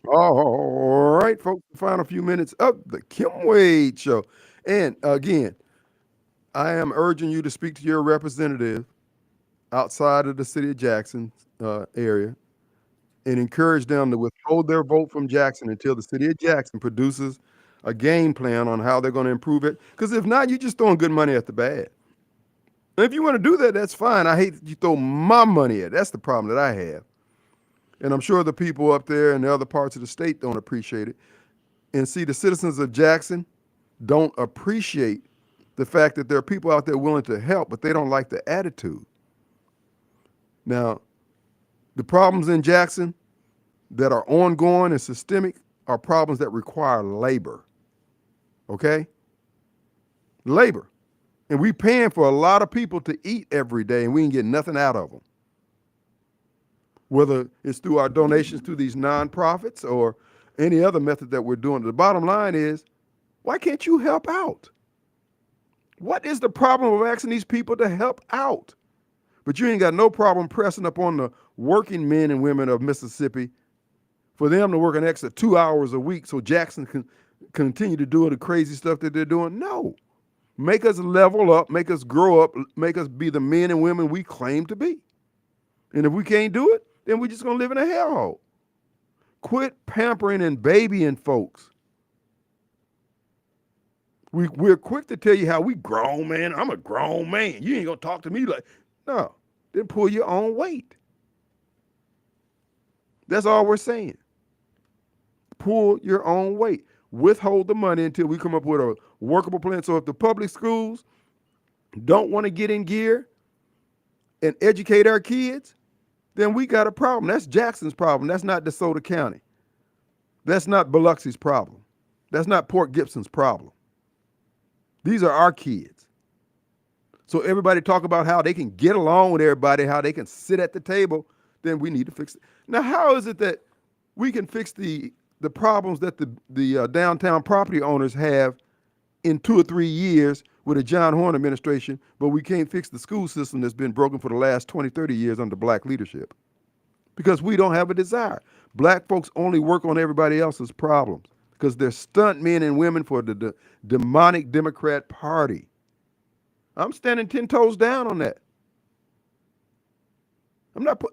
All right, folks, the final few minutes of the Kim Wade Show. And again, I am urging you to speak to your representative outside of the city of Jackson area and encourage them to withhold their vote from Jackson until the city of Jackson produces a game plan on how they're going to improve it. Because if not, you're just throwing good money at the bad. And if you want to do that, that's fine. I hate that you throw my money at it. That's the problem that I have. And I'm sure the people up there in the other parts of the state don't appreciate it. And see, the citizens of Jackson don't appreciate the fact that there are people out there willing to help, but they don't like the attitude. Now, the problems in Jackson that are ongoing and systemic are problems that require labor. Okay? Labor. And we paying for a lot of people to eat every day and we ain't getting nothing out of them. Whether it's through our donations to these nonprofits or any other method that we're doing. The bottom line is, why can't you help out? What is the problem of asking these people to help out? But you ain't got no problem pressing up on the working men and women of Mississippi for them to work an extra 2 hours a week so Jackson can continue to do the crazy stuff that they're doing. No. Make us level up, make us grow up, make us be the men and women we claim to be. And if we can't do it, then we're just going to live in a hellhole. Quit pampering and babying folks. We're quick to tell you how we grown, man. I'm a grown man. You ain't going to talk to me like, no. Then pull your own weight. That's all we're saying. Pull your own weight. Withhold the money until we come up with a workable plan. So if the public schools don't want to get in gear and educate our kids, then we got a problem. That's Jackson's problem. That's not DeSoto County. That's not Biloxi's problem. That's not Port Gibson's problem. These are our kids. So everybody talk about how they can get along with everybody, how they can sit at the table, then we need to fix it. Now, how is it that we can fix the problems that the downtown property owners have in 2 or 3 years with a John Horn administration, but we can't fix the school system that's been broken for the last 20, 30 years under black leadership? Because we don't have a desire. Black folks only work on everybody else's problems because they're stunt men and women for the demonic Democrat Party. I'm standing 10 toes down on that.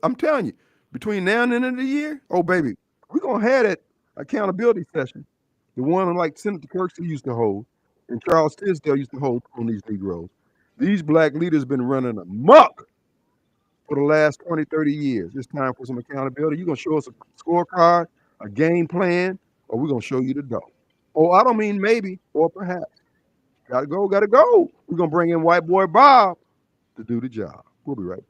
I'm telling you, between now and the end of the year, oh baby, we're gonna have that accountability session, the one like Senator Kirksey used to hold, and Charles Tisdale used to hold on these Negroes. These black leaders been running amok for the last 20, 30 years. It's time for some accountability. You're gonna show us a scorecard, a game plan, or we're gonna show you the dough. Oh, I don't mean maybe or perhaps. Gotta go, gotta go. We're gonna bring in white boy Bob to do the job. We'll be right back.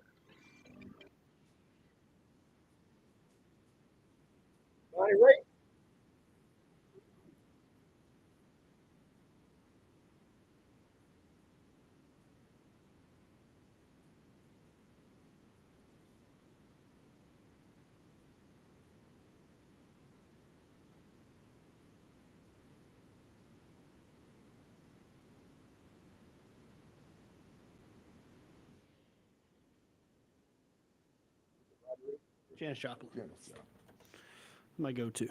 Janis Joplin. My go-to.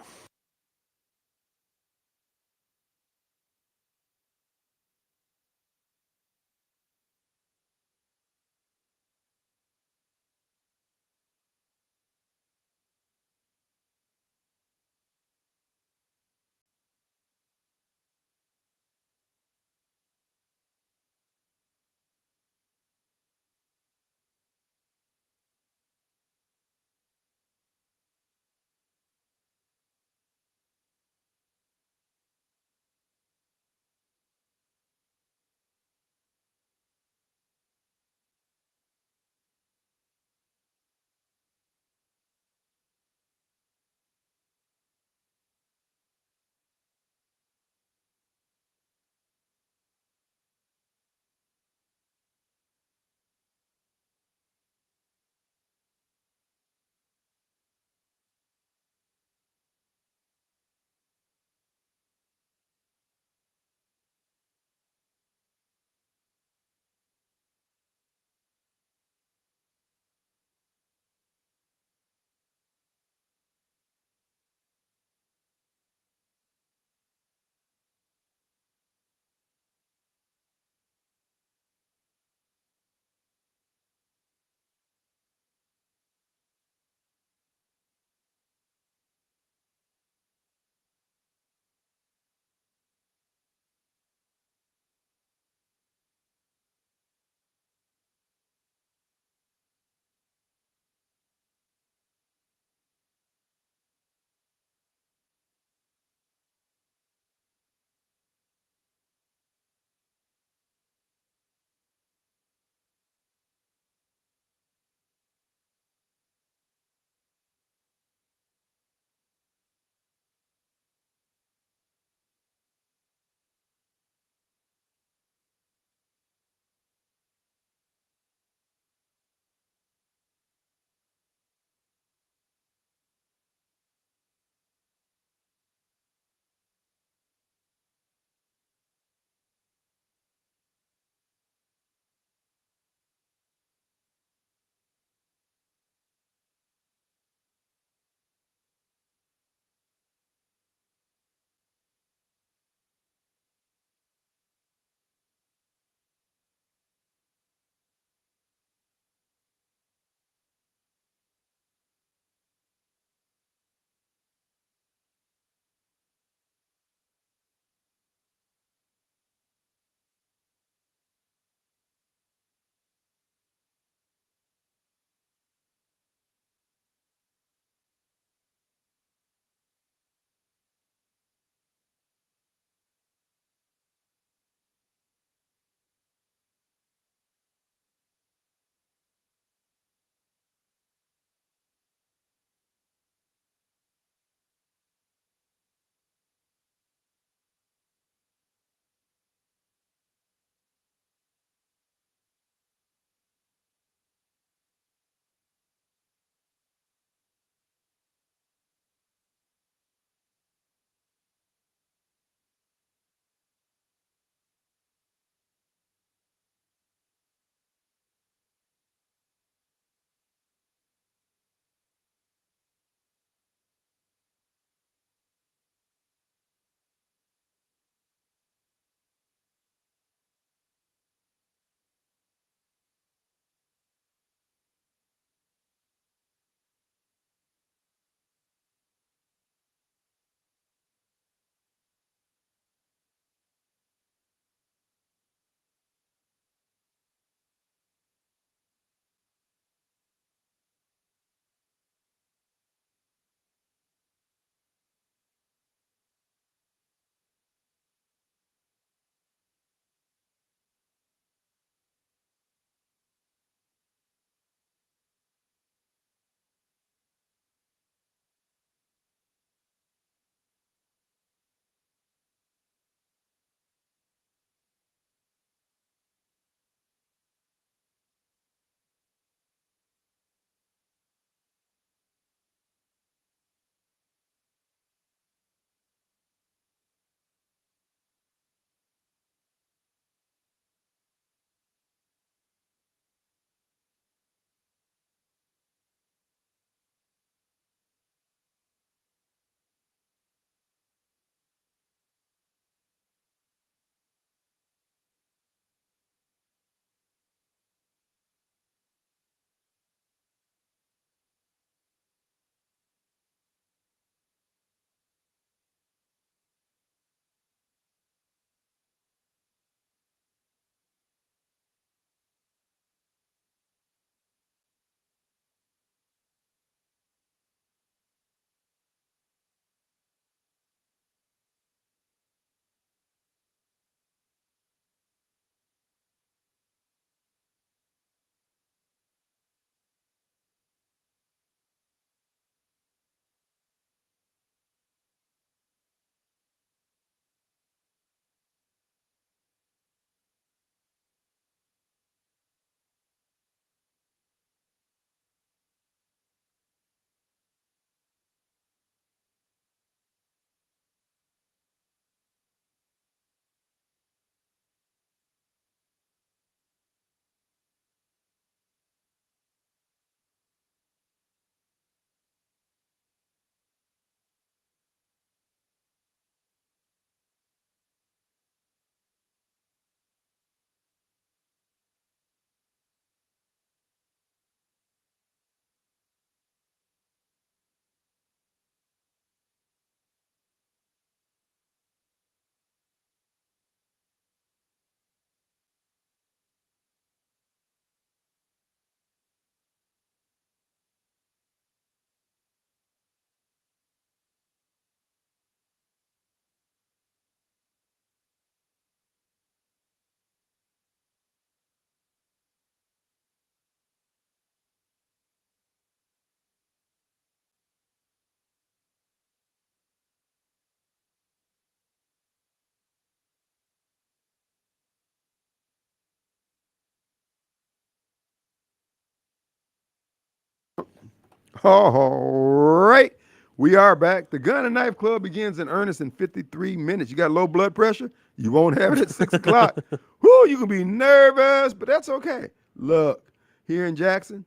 All right. We are back. The Gun and Knife Club begins in earnest in 53 minutes. You got low blood pressure? You won't have it at 6 o'clock. Whoo, you can be nervous, but that's okay. Look, here in Jackson,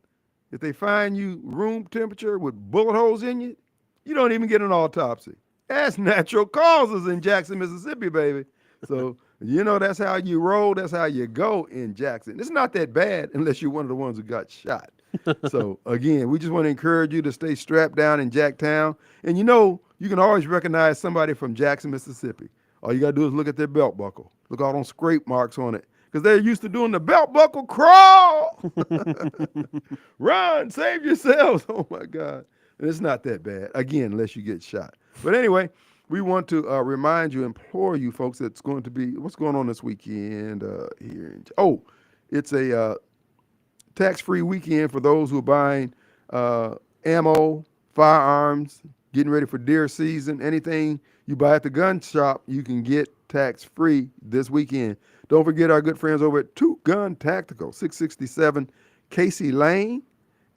if they find you room temperature with bullet holes in you, you don't even get an autopsy. That's natural causes in Jackson, Mississippi, baby. So, that's how you roll. That's how you go in Jackson. It's not that bad unless you're one of the ones who got shot. So, again, we just want to encourage you to stay strapped down in Jacktown. And you can always recognize somebody from Jackson, Mississippi. All you got to do is look at their belt buckle. Look all those scrape marks on it. Because they're used to doing the belt buckle crawl. Run, save yourselves. Oh, my God. And it's not that bad, again, unless you get shot. But anyway, we want to remind you, implore you folks, that's going to be, what's going on this weekend here? It's a tax-free weekend for those who are buying ammo, firearms, getting ready for deer season. Anything you buy at the gun shop, you can get tax-free this weekend. Don't forget our good friends over at Two Gun Tactical, 667 Casey Lane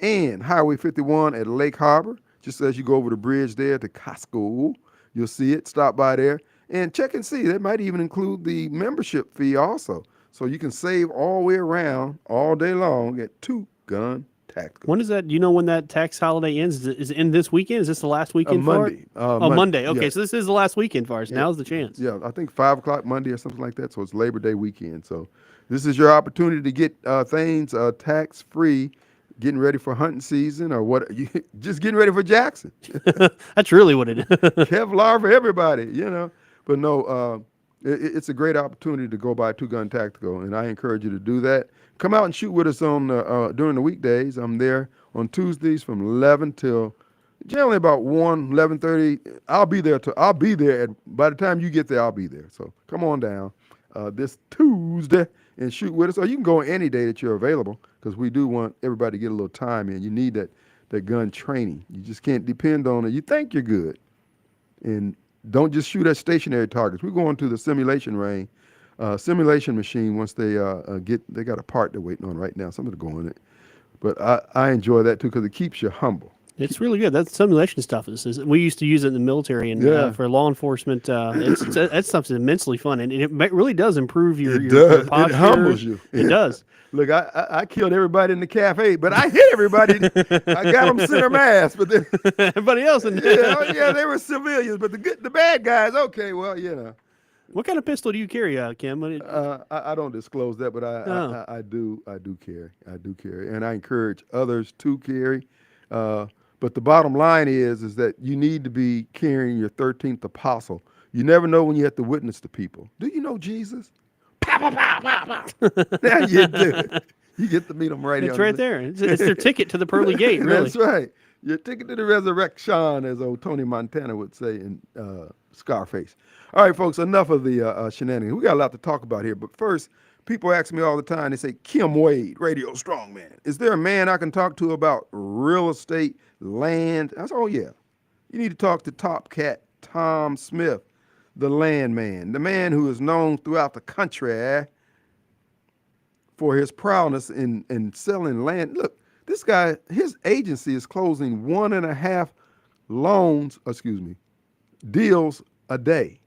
and Highway 51 at Lake Harbor. Just as you go over the bridge there to Costco, you'll see it. Stop by there and check and see. That might even include the membership fee also. So you can save all the way around, all day long at Two Gun Tactical. When is that? Do you know when that tax holiday ends? Is it in this weekend? Is this the last weekend for Monday. it? Monday. Okay, yeah. so this is the last weekend for us. Yeah. Now's the chance. Yeah, I think 5 o'clock Monday or something like that. So it's Labor Day weekend. So this is your opportunity to get things tax-free, getting ready for hunting season or just getting ready for Jackson. That's really what it is. Kevlar for everybody, But no, it's a great opportunity to go by Two Gun Tactical, and I encourage you to do that. Come out and shoot with us on during the weekdays. I'm there on Tuesdays from 11 till generally about 1, 11:30. I'll be there. By the time you get there, I'll be there. So come on down this Tuesday and shoot with us. Or you can go any day that you're available, because we do want everybody to get a little time in. You need that gun training. You just can't depend on it. You think you're good. And don't just shoot at stationary targets. We're going to the simulation range, simulation machine. Once they got a part they're waiting on right now, something to go in it. But I enjoy that too, because it keeps you humble. It's really good. That simulation stuff we used to use it in the military and for law enforcement. That stuff's immensely fun, and it really does improve your posture. It humbles you. It does. Look, I killed everybody in the cafe, but I hit everybody. I got them center mass, but then everybody else. They were civilians, but the bad guys. Okay, well, What kind of pistol do you carry, Kim? I don't disclose that, but I do carry, and I encourage others to carry. But the bottom line is that you need to be carrying your 13th apostle. You never know when you have to witness to people. Do you know Jesus? Pow, pow, pow, pow, pow. Now you do. You get to meet them right here. It's right there. It's their ticket to the pearly gate, really. That's right. Your ticket to the resurrection, as old Tony Montana would say in Scarface. All right, folks, enough of the shenanigans. We got a lot to talk about here. But first, people ask me all the time, they say, Kim Wade, Radio Strongman, is there a man I can talk to about real estate, land? I said, oh, yeah. You need to talk to Top Cat Tom Smith, the land man, the man who is known throughout the country for his prowess in selling land. Look, this guy, his agency is closing 1.5 deals a day.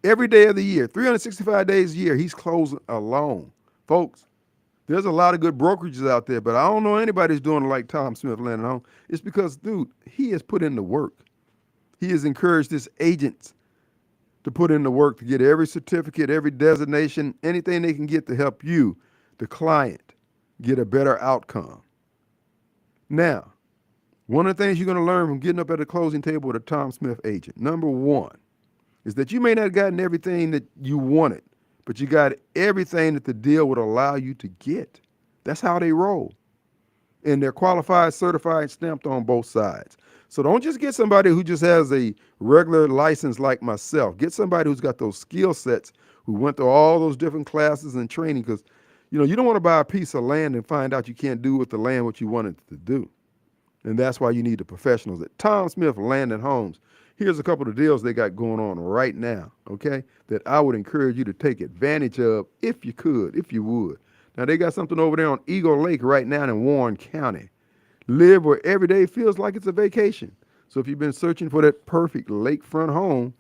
Every day of the year, 365 days a year, he's closing a loan. Folks, there's a lot of good brokerages out there, but I don't know anybody who's doing it like Tom Smith Land and Home. It's because, dude, he has put in the work. He has encouraged his agents to put in the work to get every certificate, every designation, anything they can get to help you, the client, get a better outcome. Now, one of the things you're going to learn from getting up at the closing table with a Tom Smith agent, number one, is that you may not have gotten everything that you wanted, but you got everything that the deal would allow you to get. That's how they roll. And they're qualified, certified, stamped on both sides. So don't just get somebody who just has a regular license like myself. Get somebody who's got those skill sets, who went through all those different classes and training, because you don't want to buy a piece of land and find out you can't do with the land what you wanted to do. And that's why you need the professionals at Tom Smith Land and Homes. Here's a couple of deals they got going on right now, okay, that I would encourage you to take advantage of if you could, if you would. Now, they got something over there on Eagle Lake right now in Warren County. live where every day feels like it's a vacation. So if you've been searching for that perfect lakefront home,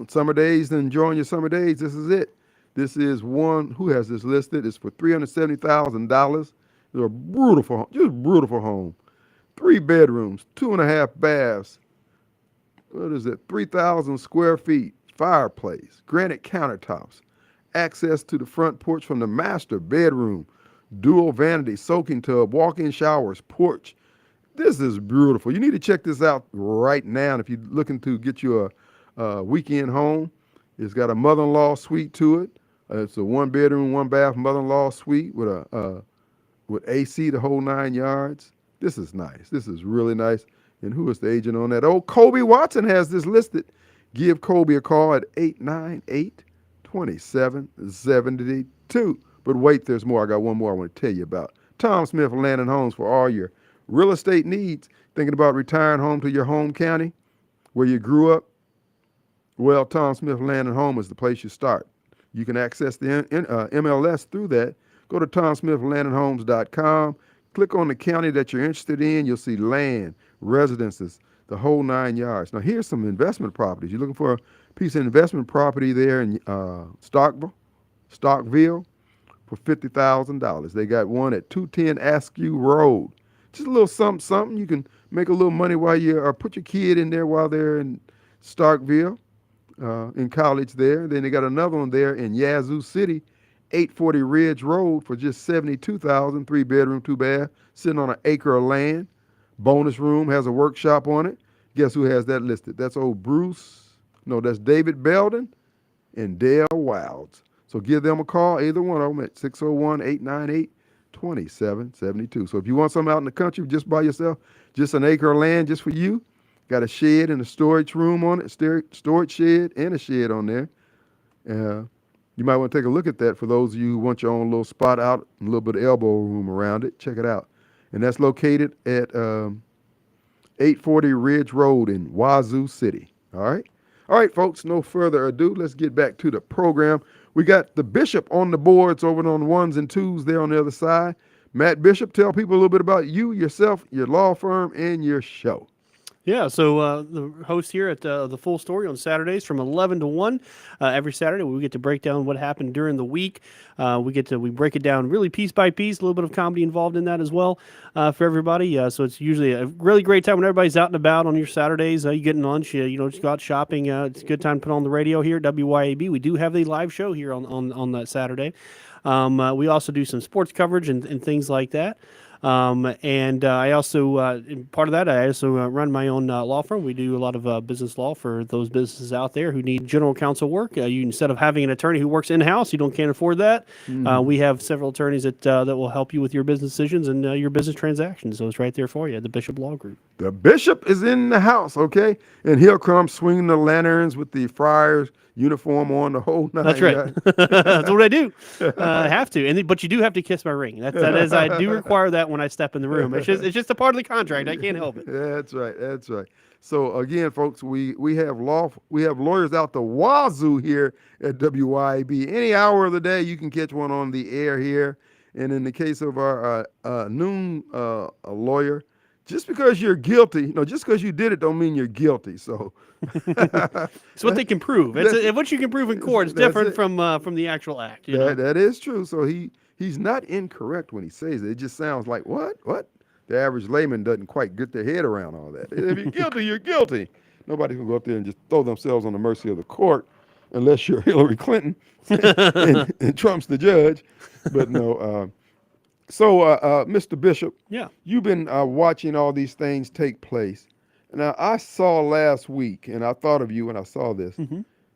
summer days, and enjoying your summer days, this is it. This is one, who has this listed? It's for $370,000. It's a beautiful, just beautiful home. 3 bedrooms, 2.5 baths. What is it? 3,000 square feet, fireplace, granite countertops, access to the front porch from the master bedroom, dual vanity, soaking tub, walk-in showers, porch. This is beautiful. You need to check this out right now. And if you're looking to get you a weekend home, it's got a mother-in-law suite to it. It's a 1 bedroom, 1 bath mother-in-law suite with with AC the whole 9 yards. This is nice. This is really nice. And who is the agent on that? Oh, Kobe Watson has this listed. Give Kobe a call at 898-2772. But wait, there's more. I got one more I want to tell you about. Tom Smith Land and Homes for all your real estate needs. Thinking about retiring home to your home county where you grew up? Well, Tom Smith Land and Home is the place you start. You can access the MLS through that. Go to TomSmithLandandHomes.com. Click on the county that you're interested in. You'll see land, residences, the whole 9 yards. Now, here's some investment properties. You're looking for a piece of investment property there in Stockville for $50,000. They got one at 210 Askew Road. Just a little something. You can make a little money while put your kid in there while they're in Starkville, in college there. Then they got another one there in Yazoo City, 840 Ridge Road for just $72,000, 3 bedroom, 2 bath, sitting on an acre of land. Bonus room, has a workshop on it. Guess who has that listed? That's that's David Belden and Dale Wilds. So give them a call, either one of them, at 601-898-2772. So if you want something out in the country just by yourself, just an acre of land just for you, got a shed and a storage room on it, storage shed and a shed on there. You might want to take a look at that for those of you who want your own little spot out, a little bit of elbow room around it. Check it out. And that's located at 840 Ridge Road in Wazoo City. All right? All right, folks, no further ado. Let's get back to the program. We got the Bishop on the boards over on the 1s and 2s there on the other side. Matt Bishop, tell people a little bit about you, yourself, your law firm, and your show. Yeah, so the host here at The Full Story on Saturdays from 11 to 1 every Saturday. We get to break down what happened during the week. We break it down really piece by piece, a little bit of comedy involved in that as well for everybody. So it's usually a really great time when everybody's out and about on your Saturdays. You getting lunch, just go out shopping. It's a good time to put on the radio here at WYAB. We do have a live show here on that Saturday. We also do some sports coverage and things like that. I also, part of that, I also run my own law firm. We do a lot of business law for those businesses out there who need general counsel work. Instead of having an attorney who works in-house, you can't afford that. We have several attorneys that will help you with your business decisions and your business transactions. So it's right there for you, the Bishop Law Group. The Bishop is in the house, okay? And he'll come swinging the lanterns with the friars uniform on, the whole 9 That's right. yards. That's what I do. I have to, but you do have to kiss my ring. That is, I do require that when I step in the room. It's just a part of the contract. I can't help it. That's right. So again, folks, we have lawyers out the wazoo here at WYAB. Any hour of the day, you can catch one on the air here. And in the case of our noon lawyer, just because you're guilty, just because you did it don't mean you're guilty. So it's what they can prove. What you can prove in court is different from the actual act. That is true. So he's not incorrect when he says it. It just sounds like what? The average layman doesn't quite get their head around all that. If you're guilty, you're guilty. Nobody can go up there and just throw themselves on the mercy of the court unless you're Hillary Clinton and Trump's the judge. But no. So, Mr. Bishop, yeah, you've been watching all these things take place. Now, I saw last week, and I thought of you when I saw this,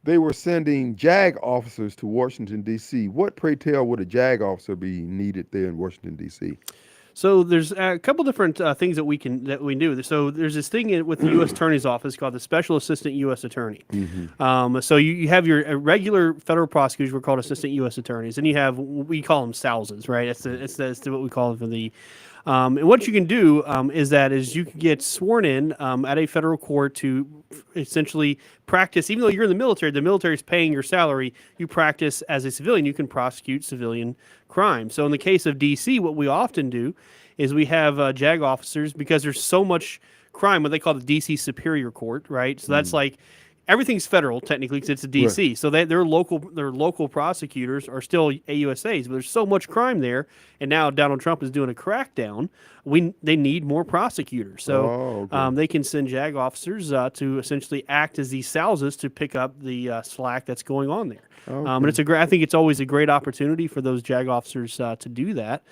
they were sending JAG officers to Washington, D.C. What, pray tell, would a JAG officer be needed there in Washington, D.C.? So there's a couple different things that we do. So there's this thing with the U.S. Attorney's Office called the Special Assistant U.S. Attorney. So you have your regular federal prosecutors, we're called Assistant U.S. Attorneys, and you have, we call them SALSs, right? That's what we call it for the. And what you can do is you can get sworn in at a federal court to essentially practice. Even though you're in the military is paying your salary. You practice as a civilian. You can prosecute civilian crime. So in the case of D.C., what we often do is we have JAG officers because there's so much crime, what they call the DC Superior Court, right? So that's like everything's federal technically because it's a DC. So their local prosecutors are still AUSAs, but there's so much crime there, and now Donald Trump is doing a crackdown. They need more prosecutors, so they can send JAG officers to essentially act as these salsas to pick up the slack that's going on there. And it's I think it's always a great opportunity for those JAG officers to do that.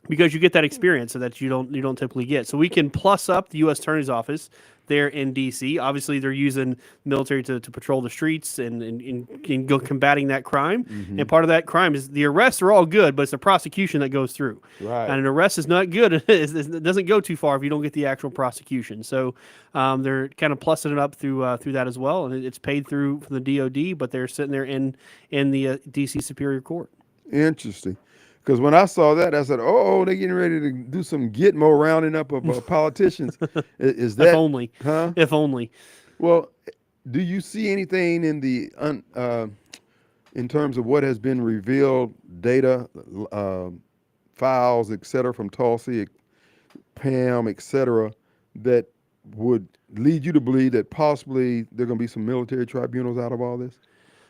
Because you get that experience so that you don't typically get. So we can plus up the U.S. Attorney's Office there in D.C. Obviously, they're using military to patrol the streets and go combating that crime. And part of that crime is the arrests are all good, but it's the prosecution that goes through. Right. And an arrest is not good. It doesn't go too far if you don't get the actual prosecution. So they're kind of plussing it up through that as well. And it's paid through from the DOD, but they're sitting there in the D.C. Superior Court. Interesting. Because when I saw that, I said, "Oh, they're getting ready to do some Gitmo rounding up of politicians." Is that If only. Huh? If only. Well, do you see anything in the in terms of what has been revealed, data, files, etc., from Tulsi, Pam, etc., that would lead you to believe that possibly there are going to be some military tribunals out of all this?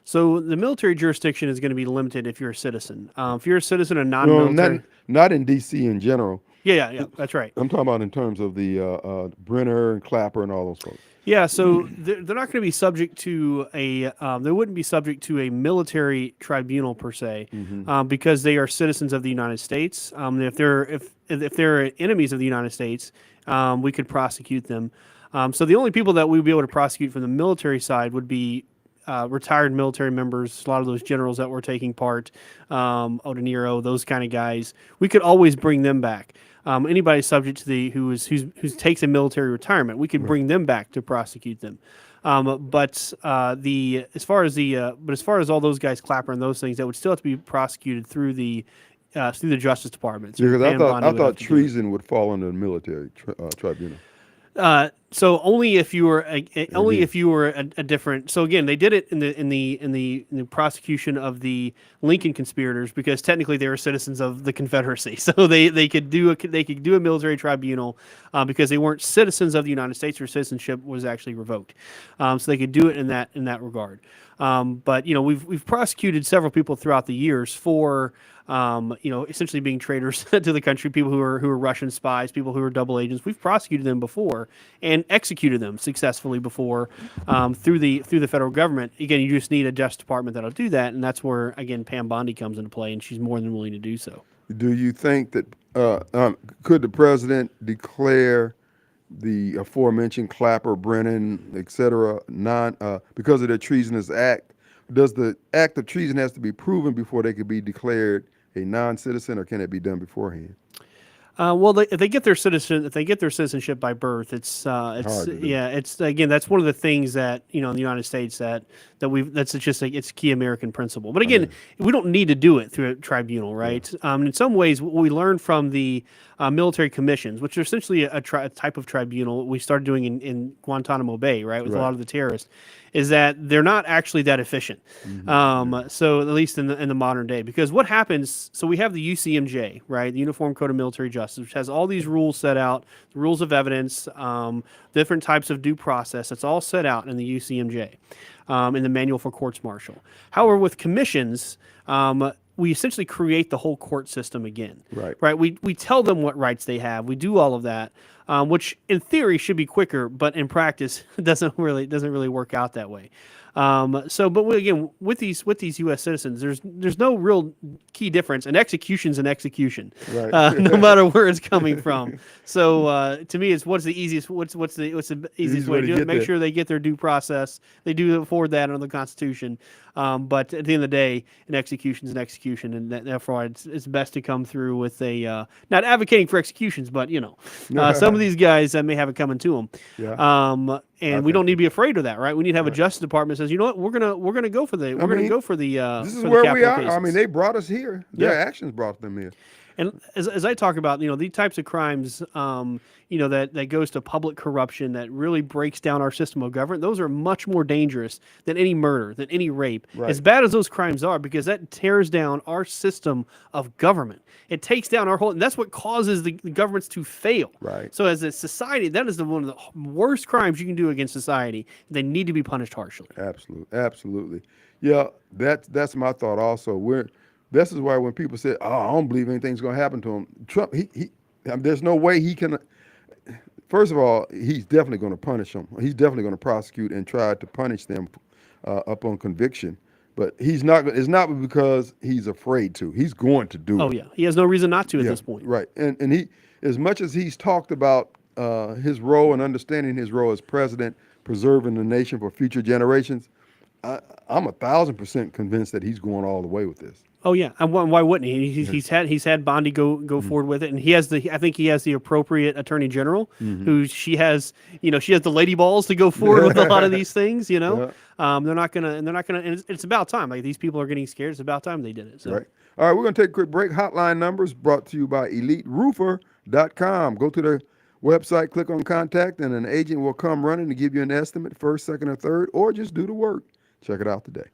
So the military jurisdiction is going to be limited if you're a citizen. If you're a citizen and No, non-military, not in D.C. in general. yeah, that's right. I'm talking about in terms of the Brenner and Clapper and all those folks. Yeah, so they're not going to be subject to they wouldn't be subject to a military tribunal per se, because they are citizens of the United States. If they're enemies of the United States, we could prosecute them. So the only people that we would be able to prosecute from the military side would be retired military members, a lot of those generals that were taking part, O'Neill, those kind of guys. We could always bring them back. Anybody subject to who takes a military retirement, we could bring them back to prosecute them. But as far as all those guys, Clapper and those things, that would still have to be prosecuted through the Justice Department. Because I thought treason would fall under the military tribunal. So only if you were a different. So again, they did it in the prosecution of the Lincoln conspirators because technically they were citizens of the Confederacy. So they could do a military tribunal because they weren't citizens of the United States. Their citizenship was actually revoked. So they could do it in that regard. But we've prosecuted several people throughout the years for essentially being traitors to the country, people who are Russian spies, people who are double agents. We've prosecuted them before and executed them successfully before through the federal government. Again, you just need a Justice Department that'll do that, and that's where again Pam Bondi comes into play, and she's more than willing to do so. Do you think that could the president declare the aforementioned Clapper, Brennan, etc., because of their treasonous act? Does the act of treason has to be proven before they could be declared a non-citizen, or can it be done beforehand? Well, if they get their citizenship by birth, it's again, that's one of the things that in the United States it's a key American principle. But again, we don't need to do it through a tribunal, right? Yeah. In some ways, what we learned from the military commissions, which are essentially a type of tribunal we started doing in Guantanamo Bay, right, with a lot of the terrorists, is that they're not actually that efficient. So at least in the modern day, because what happens? So we have the UCMJ, right, the Uniform Code of Military Justice, which has all these rules set out, the rules of evidence, different types of due process. It's all set out in the UCMJ, in the Manual for Courts Martial. However, with commissions, we essentially create the whole court system again. Right. We tell them what rights they have. We do all of that, which in theory should be quicker, but in practice it doesn't really work out that way. But again, with these U.S. citizens, there's no real key difference. An execution's an execution, no matter where it's coming from. So to me, it's what's the easiest way to do it? Make sure they get their due process. They do afford that under the Constitution. But at the end of the day, an execution's an execution, and therefore it's best to come through with a not advocating for executions, but some of these guys that may have it coming to them. Yeah. And we don't need to be afraid of that, right? We need to have a Justice Department that says, you know what, we're gonna go for the This is for where the we are. cases. I mean, they brought us here. Their actions brought them here. And as I talk about, these types of crimes, that goes to public corruption, that really breaks down our system of government, those are much more dangerous than any murder, than any rape. Right. As bad as those crimes are, because that tears down our system of government. It takes down our whole, and that's what causes the governments to fail. Right. So as a society, that is one of the worst crimes you can do against society. They need to be punished harshly. Absolutely. Yeah, that's my thought also. This is why when people say, "Oh, I don't believe anything's going to happen to him," Trump, there's no way he can. First of all, he's definitely going to punish them. He's definitely going to prosecute and try to punish them upon conviction. But he's not. It's not because he's afraid to. He's going to do it. Oh yeah, he has no reason not to at this point. Right. And he, as much as he's talked about his role and understanding his role as president, preserving the nation for future generations, I'm 1,000% convinced that he's going all the way with this. Oh yeah, and why wouldn't he? He's had Bondi go forward with it, and he has I think he has the appropriate attorney general who she has the lady balls to go forward with a lot of these things. They're not gonna, and it's about time. Like, these people are getting scared. It's about time they did it. So. Right. All right, we're gonna take a quick break. Hotline numbers brought to you by EliteRoofer.com. Go to the website, click on contact, and an agent will come running to give you an estimate, first, second, or third, or just do the work. Check it out today.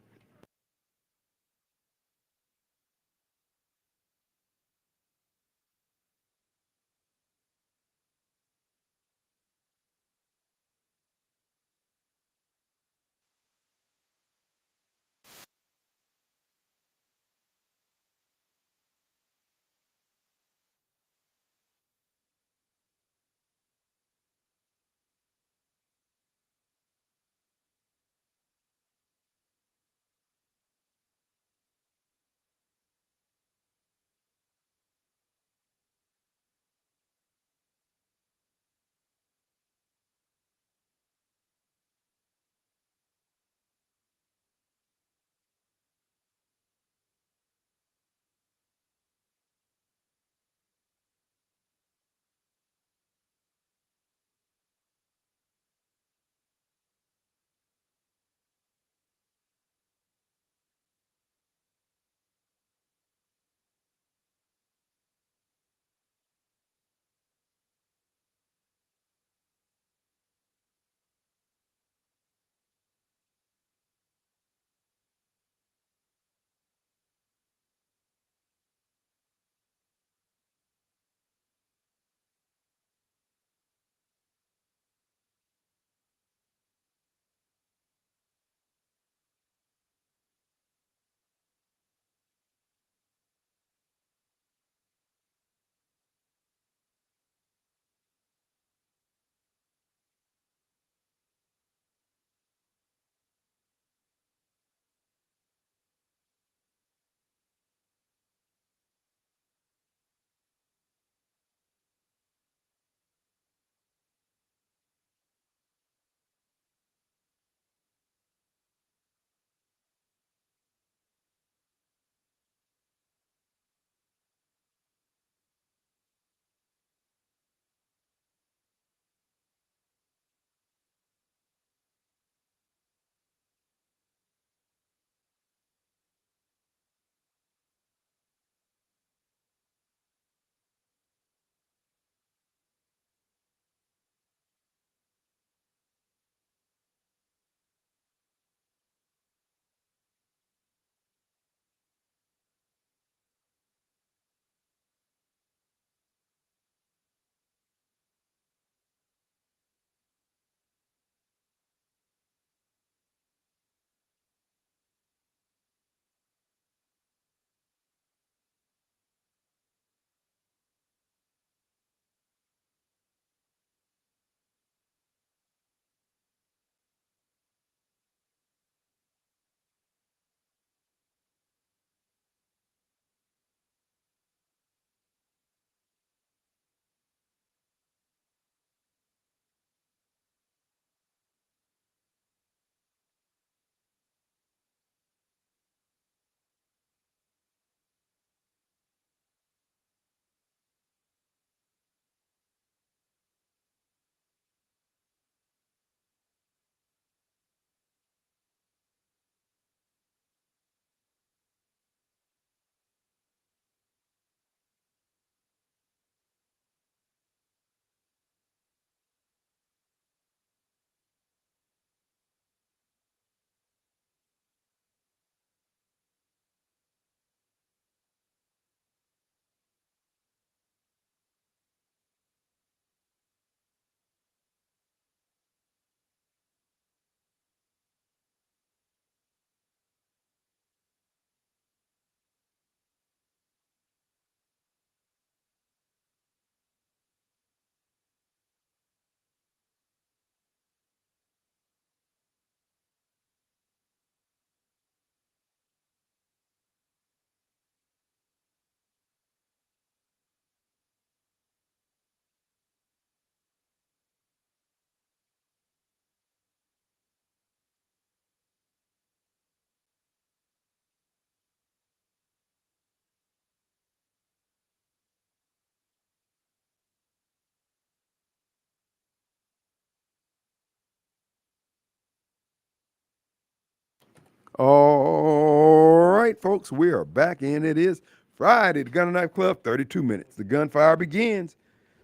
All right, folks, we are back, and it is Friday. The Gun and Knife Club, 32 minutes. The gunfire begins.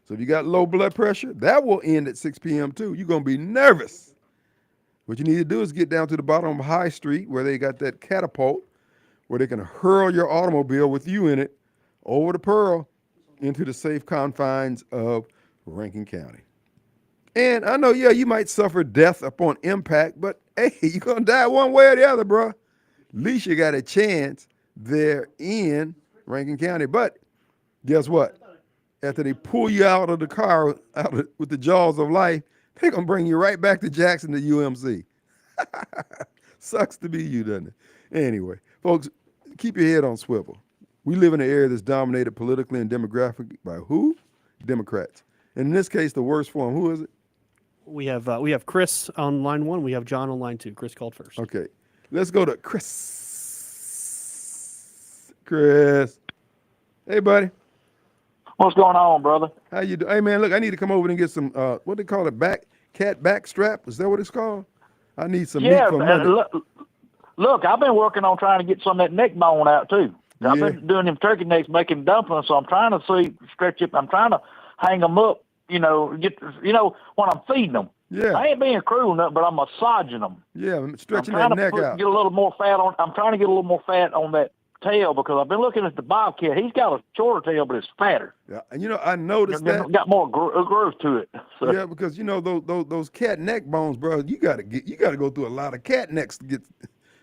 So if you got low blood pressure, that will end at 6 p.m. too. You're going to be nervous. What you need to do is get down to the bottom of High Street where they got that catapult where they can hurl your automobile with you in it over the Pearl into the safe confines of Rankin County. And I know, yeah, you might suffer death upon impact, but hey, you're going to die one way or the other, bro. At least you got a chance there in Rankin County. But guess what? After they pull you out of the car with the jaws of life, they're going to bring you right back to Jackson to UMC. Sucks to be you, doesn't it? Anyway, folks, keep your head on swivel. We live in an area that's dominated politically and demographically by who? Democrats. And in this case, the worst form, who is it? We have Chris on line 1. We have John on line 2. Chris called first. Okay, let's go to Chris. Chris. Hey, buddy. What's going on, brother? How you doing? Hey, man, look, I need to come over and get some, what they call it, cat back strap? Is that what it's called? I need some meat from Monday. Look, I've been working on trying to get some of that neck bone out, too. I've Yeah. been doing them turkey necks, making dumplings, so I'm trying to stretch it. I'm trying to hang them up, when I'm feeding them. Yeah. I ain't being cruel enough, but I'm massaging them. Yeah, I'm I'm stretching trying that to neck out. get a little more fat on. I'm trying to get a little more fat on that tail because I've been looking at the bobcat. He's got a shorter tail, but it's fatter. Yeah, and I noticed that. Got more growth to it. So, Yeah, because those cat neck bones, bro. You gotta go through a lot of cat necks to get.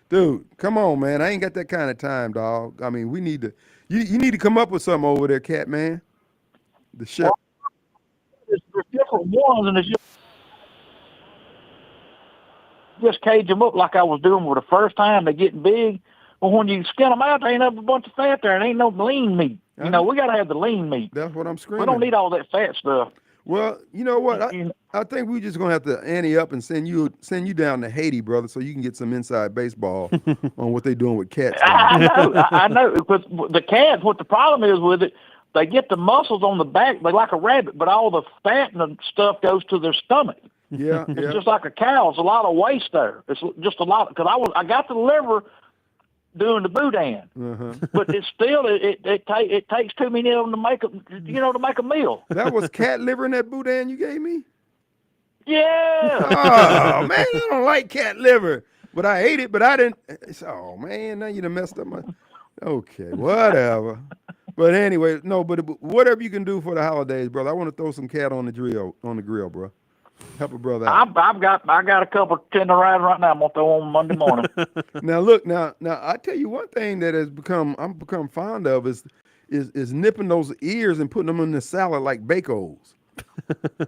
Dude, come on, man. I ain't got that kind of time, dog. I mean, we need to. You need to come up with something over there, cat man. The chef. there's different ones, and it's just cage them up like I was doing for the first time. They're getting big. But when you skin them out, there ain't a bunch of fat there. There ain't no lean meat. We got to have the lean meat. That's what I'm screaming. We don't need all that fat stuff. Well, you know what? I think we're just gonna have to ante up and send you down to Haiti, brother, so you can get some inside baseball on what they're doing with cats. I know. Because the cats, what the problem is with it, they get the muscles on the back, they like a rabbit, but all the fat and the stuff goes to their stomach. Yeah, It's yeah. just like a cow. It's a lot of waste there. It's just a lot. Because I got the liver doing the boudin, but it's still it takes too many of them to make a meal. That was cat liver in that boudin you gave me? Yeah. Oh, man, I don't like cat liver. But I ate it, but I didn't. Oh, man, now you done messed up my. Okay, whatever. But anyway, no, but whatever you can do for the holidays, brother. I want to throw some cat on the grill, bro. Help a brother out. I got a couple tender riding right now. I'm gonna throw on Monday morning. Now look, now I tell you one thing that I'm become fond of is nipping those ears and putting them in the salad like Bacos.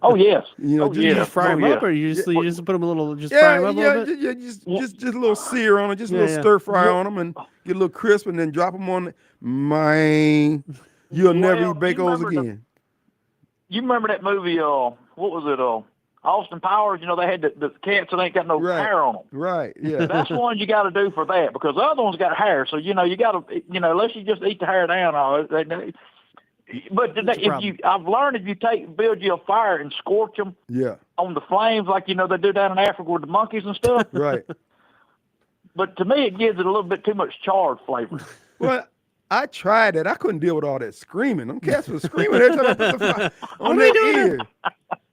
Oh yes. Just Fry them up, or you just put them a little, fry them up a little bit. Just a little sear on it, just a little stir fry on them, and get a little crisp, and then drop them on. Man, you'll never eat Bacos again. You remember that movie? What was it? Austin Powers. They had the cats that ain't got no hair on them. Right. Yeah. That's one you got to do for that, because the other ones got hair. So you got to unless you just eat the hair down. But I've learned if you build you a fire and scorch them on the flames like they do down in Africa with the monkeys and stuff. Right. But to me, it gives it a little bit too much charred flavor. Well, I tried it. I couldn't deal with all that screaming. Them cats were screaming every time I put the fire on their ears.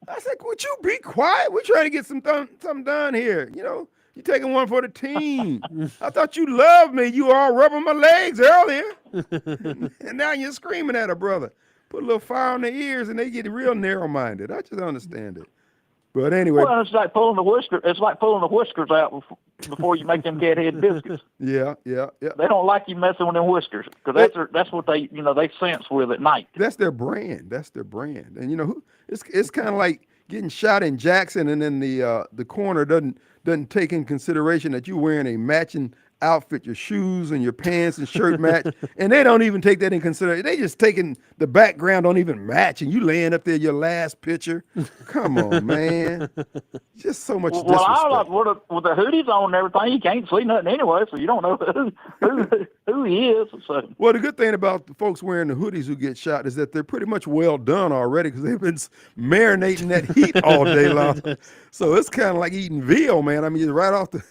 I said, would you be quiet? We're trying to get something done here. You're taking one for the team. I thought you loved me. You were all rubbing my legs earlier. And now you're screaming at a brother. Put a little fire on their ears and they get real narrow-minded. I just understand it. But anyway. Well, it's like pulling the whiskers. It's like pulling the whiskers out before you make them cat head biscuits. Yeah. They don't like you messing with them whiskers, because that's what they sense with at night. That's their brand. And it's kind of like getting shot in Jackson, and then the coroner doesn't take in consideration that you're wearing a matching outfit, your shoes and your pants and shirt match, and they don't even take that in consideration. They just taking the background don't even match, and you laying up there your last picture. Come on, man. Just so much disrespect. Well, with the hoodies on and everything, you can't see nothing anyway, so you don't know who he is. So. Well, the good thing about the folks wearing the hoodies who get shot is that they're pretty much well done already, because they've been marinating that heat all day long. So it's kind of like eating veal, man. I mean, right off the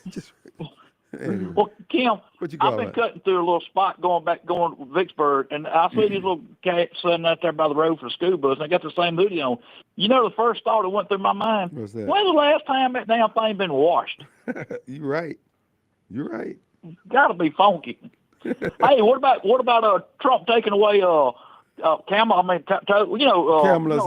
Anyway, Well, Kim, what you I've call been it? cutting through a little spot going to Vicksburg, and I see these little cats sitting out there by the road for the school bus, and they got the same hoodie on. You know, the first thought that went through my mind: What's that? when's the last time that damn thing been washed? You're right. You're right. Got to be funky. Hey, what about Trump taking away Camel? I mean, Kamala's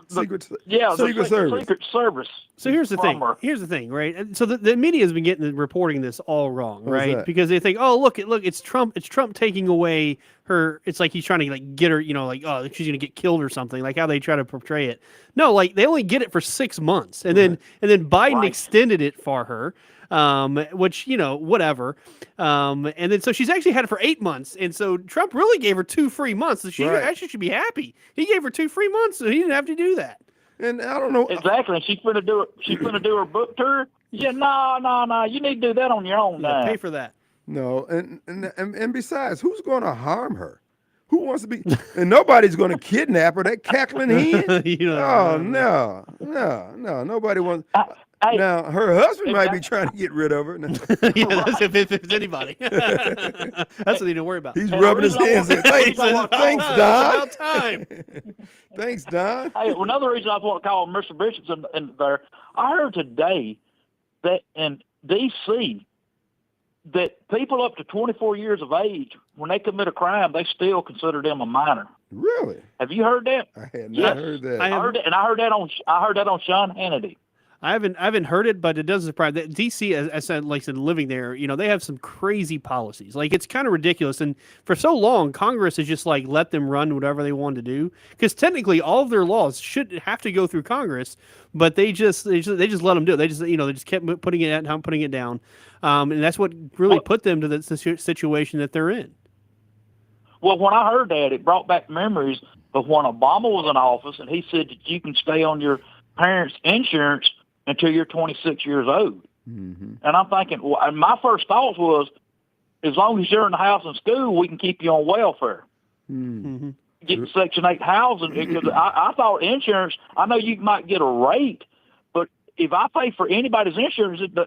Secret the Service. Secret Service. So here's the from thing. her. Here's the thing, right? And so the media has been reporting this all wrong, What's right? that? Because they think, oh, look, it's Trump. It's Trump taking away her. It's like he's trying to like get her, like, oh, she's gonna get killed or something, like how they try to portray it. No, like they only get it for 6 months, and then Biden Right. extended it for her. Which whatever, and then so she's actually had it for 8 months, and so Trump really gave her 2 free months. So she Right. actually should be happy. He gave her 2 free months, so he didn't have to do that. And I don't know. Exactly, and she's gonna do it. She's gonna do her book tour. Yeah, no. You need to do that on your own. Yeah, pay for that. No, and besides, who's going to harm her? Who wants to be? And nobody's going to kidnap her. That cackling hen. Oh no, nobody wants. Hey, Now her husband might be trying to get rid of her. Yeah, that's if it's anybody. That's what they need to worry about. He's And rubbing his the reason I hands. want- Thanks, the reason I want- thanks, It's Don. about time. Thanks, Don. Hey, another reason I want to call Mr. Bishops in there. I heard today that in D.C. that people up to 24 years of age, when they commit a crime, they still consider them a minor. Really? Have you heard that? I had not Yes. heard that. I I heard it, and I heard that on Sean Hannity. I haven't heard it, but it doesn't surprise that DC, as I said, like I said, living there, they have some crazy policies. Like it's kind of ridiculous, and for so long, Congress has just like let them run whatever they want to do. Because technically, all of their laws should have to go through Congress, but they just let them do it. They just kept putting it out, putting it down, and that's what really put them to the situation that they're in. Well, when I heard that, it brought back memories of when Obama was in office, and he said that you can stay on your parents' insurance until you're 26 years old. Mm-hmm. And I'm thinking, well, and my first thought was, as long as you're in the house and school, we can keep you on welfare. Mm. Get Section 8 housing, because I thought insurance, I know you might get a rate, but if I pay for anybody's insurance, the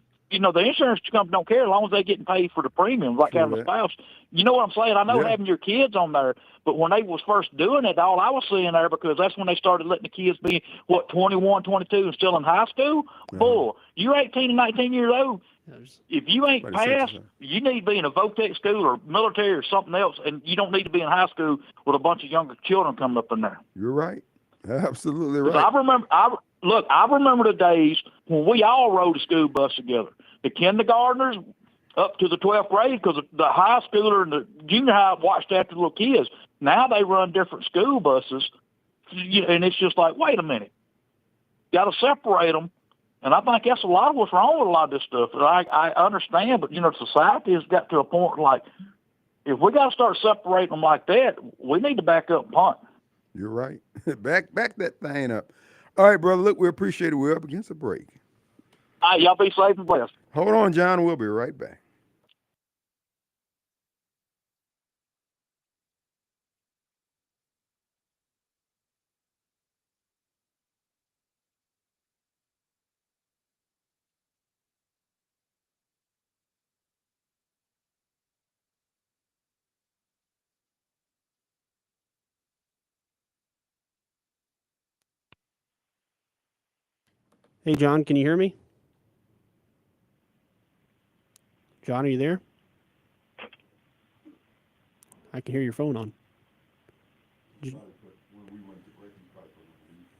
insurance company don't care as long as they're getting paid for the premiums, like having a spouse. You know what I'm saying? I know having your kids on there, but when they was first doing it, all I was seeing there, because that's when they started letting the kids be, 21, 22 and still in high school? Bull. You're 18 and 19 years old. If you ain't passed, you need to be in a VOTEC school or military or something else, and you don't need to be in high school with a bunch of younger children coming up in there. You're right. Absolutely 'Cause right. I remember the days when we all rode a school bus together. The kindergartners up to the 12th grade, because the high schooler and the junior high watched after the little kids. Now they run different school buses, and it's just like, wait a minute, got to separate them. And I think that's a lot of what's wrong with a lot of this stuff. I understand, but society has got to a point like, if we got to start separating them like that, we need to back up and punt. You're right. back that thing up. All right, brother. Look, we appreciate it. We're up against a break. All right, y'all be safe and blessed. Hold on, John. We'll be right back. Hey, John, can you hear me? John, are you there? I can hear your phone on.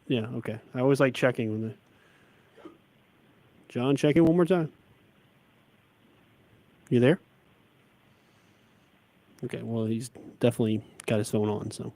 Yeah, okay. I always like checking when the John, check in one more time. You there? Okay, well, he's definitely got his phone on, so.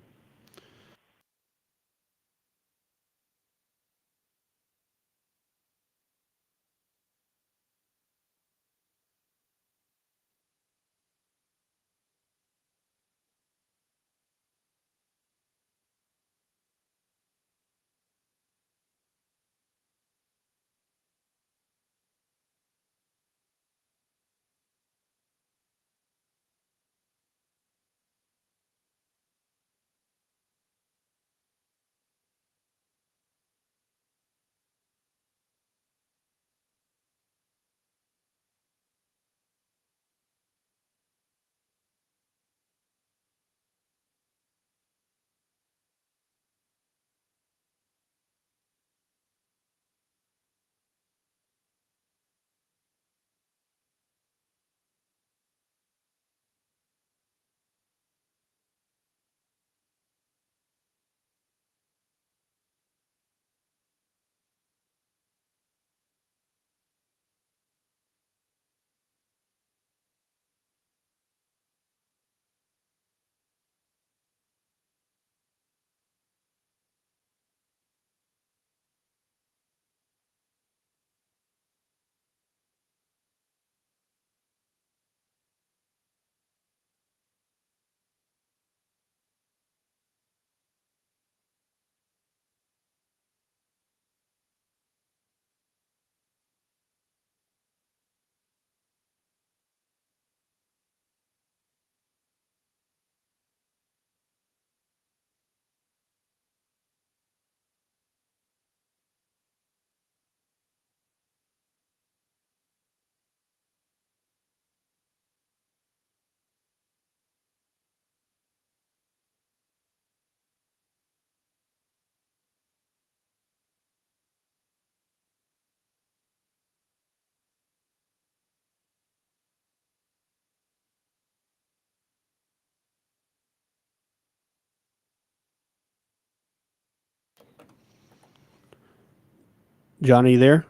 Johnny there?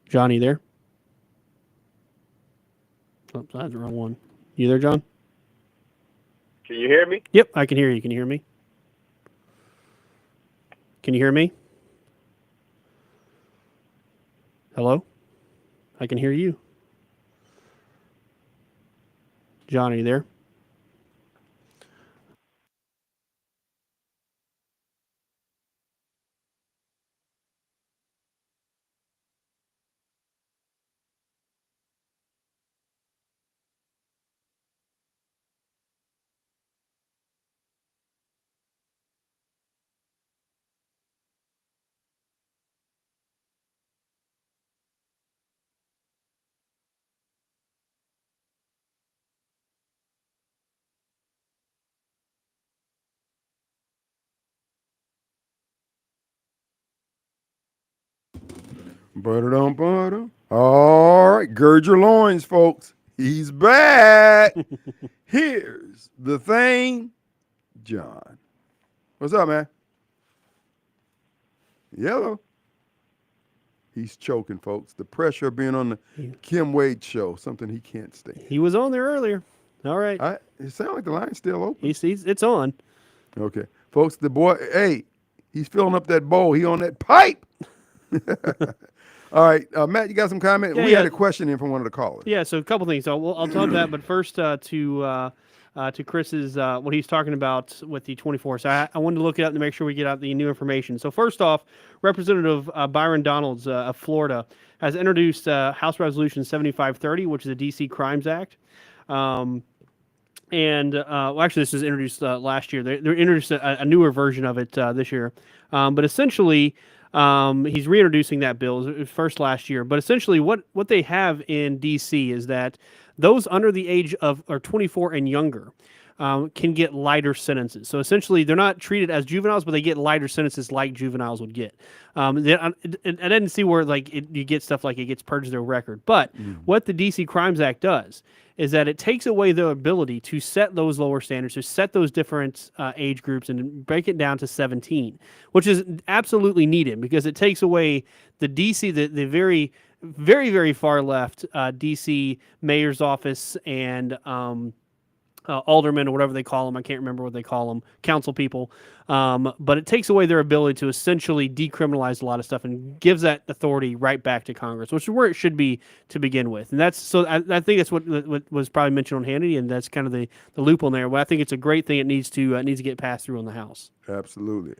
Johnny there? Oh, that's the wrong one. You there, John? Can you hear me? Yep, I can hear you. Can you hear me? Can you hear me? Hello? I can hear you. John, are you there? Ba-da-dum. All right, gird your loins, folks. He's back. Here's the thing, John. What's up, man? Yellow. He's choking, folks. The pressure of being on the Kim Wade show, something he can't stand. He was on there earlier. All right. It sounds like the line's still open. It's on. Okay. Folks, the boy, hey, he's filling up that bowl. He on that pipe. All right, Matt, you got some comment? Yeah, we had a question in from one of the callers. Yeah, so a couple things. I'll talk to that, but first to Chris's what he's talking about with the 24. So I wanted to look it up to make sure we get out the new information. So first off, Representative Byron Donalds of Florida has introduced House Resolution 7530, which is a D.C. Crimes Act. Well, actually, this was introduced last year. They introduced a newer version of it this year. But essentially, he's reintroducing that bill. It was first last year. But essentially, what they have in D.C. is that those under the age of or 24 and younger can get lighter sentences. So essentially, they're not treated as juveniles, but they get lighter sentences like juveniles would get. I didn't see where you get stuff like it gets purged their record. But what the D.C. Crimes Act does is that it takes away the ability to set those lower standards, to set those different age groups and break it down to 17, which is absolutely needed because it takes away the D.C., the very, very, very far left D.C. mayor's office and aldermen or whatever they call them. I can't remember what they call them, council people. But it takes away their ability to essentially decriminalize a lot of stuff and gives that authority right back to Congress, which is where it should be to begin with. And that's so I think that's what was probably mentioned on Hannity, and that's kind of the loophole there. But I think it's a great thing. It needs to get passed through on the House. Absolutely.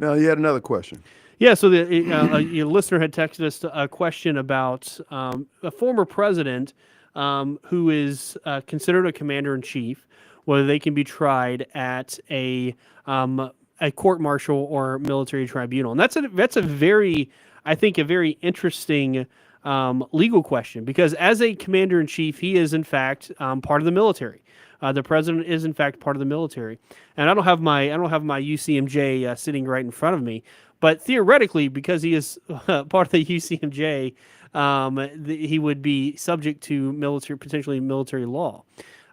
Now, you had another question. Yeah, so your listener had texted us a question about a former president who is considered a commander-in-chief, whether they can be tried at a court-martial or military tribunal. And that's a very, I think, a very interesting legal question, because as a commander-in-chief, he is, in fact, part of the military. The president is, in fact, part of the military. And I don't have my UCMJ sitting right in front of me, but theoretically, because he is part of the UCMJ, he would be subject to potentially military law.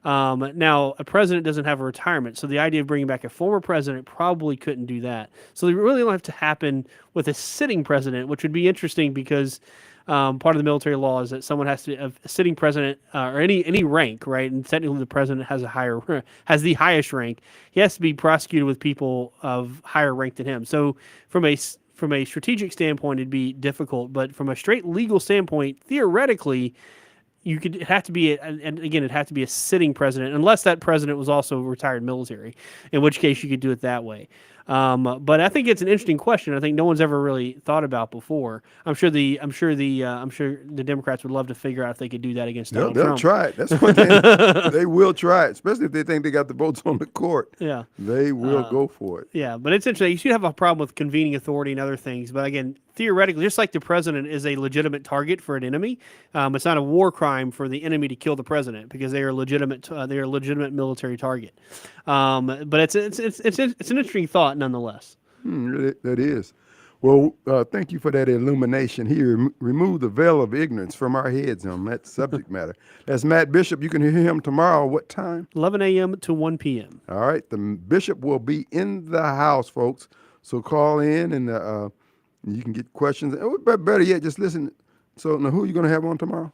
Now, a president doesn't have a retirement, so the idea of bringing back a former president probably couldn't do that. So they really don't have to happen with a sitting president, which would be interesting because part of the military law is that someone has to have a sitting president or any rank, right? And technically, the president has the highest rank. He has to be prosecuted with people of higher rank than him. So from a strategic standpoint, it'd be difficult, but from a straight legal standpoint, theoretically, it'd have to be a sitting president, unless that president was also retired military, in which case you could do it that way. But I think it's an interesting question. I think no one's ever really thought about before. I'm sure the Democrats would love to figure out if they could do that against Donald Trump. They'll try it. That's what they will try it, especially if they think they got the votes on the court. Yeah, they will go for it. Yeah, but it's interesting. You should have a problem with convening authority and other things. But again, theoretically, just like the president is a legitimate target for an enemy, it's not a war crime for the enemy to kill the president because they are legitimate. They are a legitimate military target. But it's an interesting thought nonetheless. That is. Well, thank you for that illumination here. Remove the veil of ignorance from our heads on that subject matter. That's Matt Bishop. You can hear him tomorrow. What time? 11 a.m. to 1 p.m. All right. The bishop will be in the house, folks. So call in and you can get questions. Oh, better yet, just listen. So now, who are you going to have on tomorrow?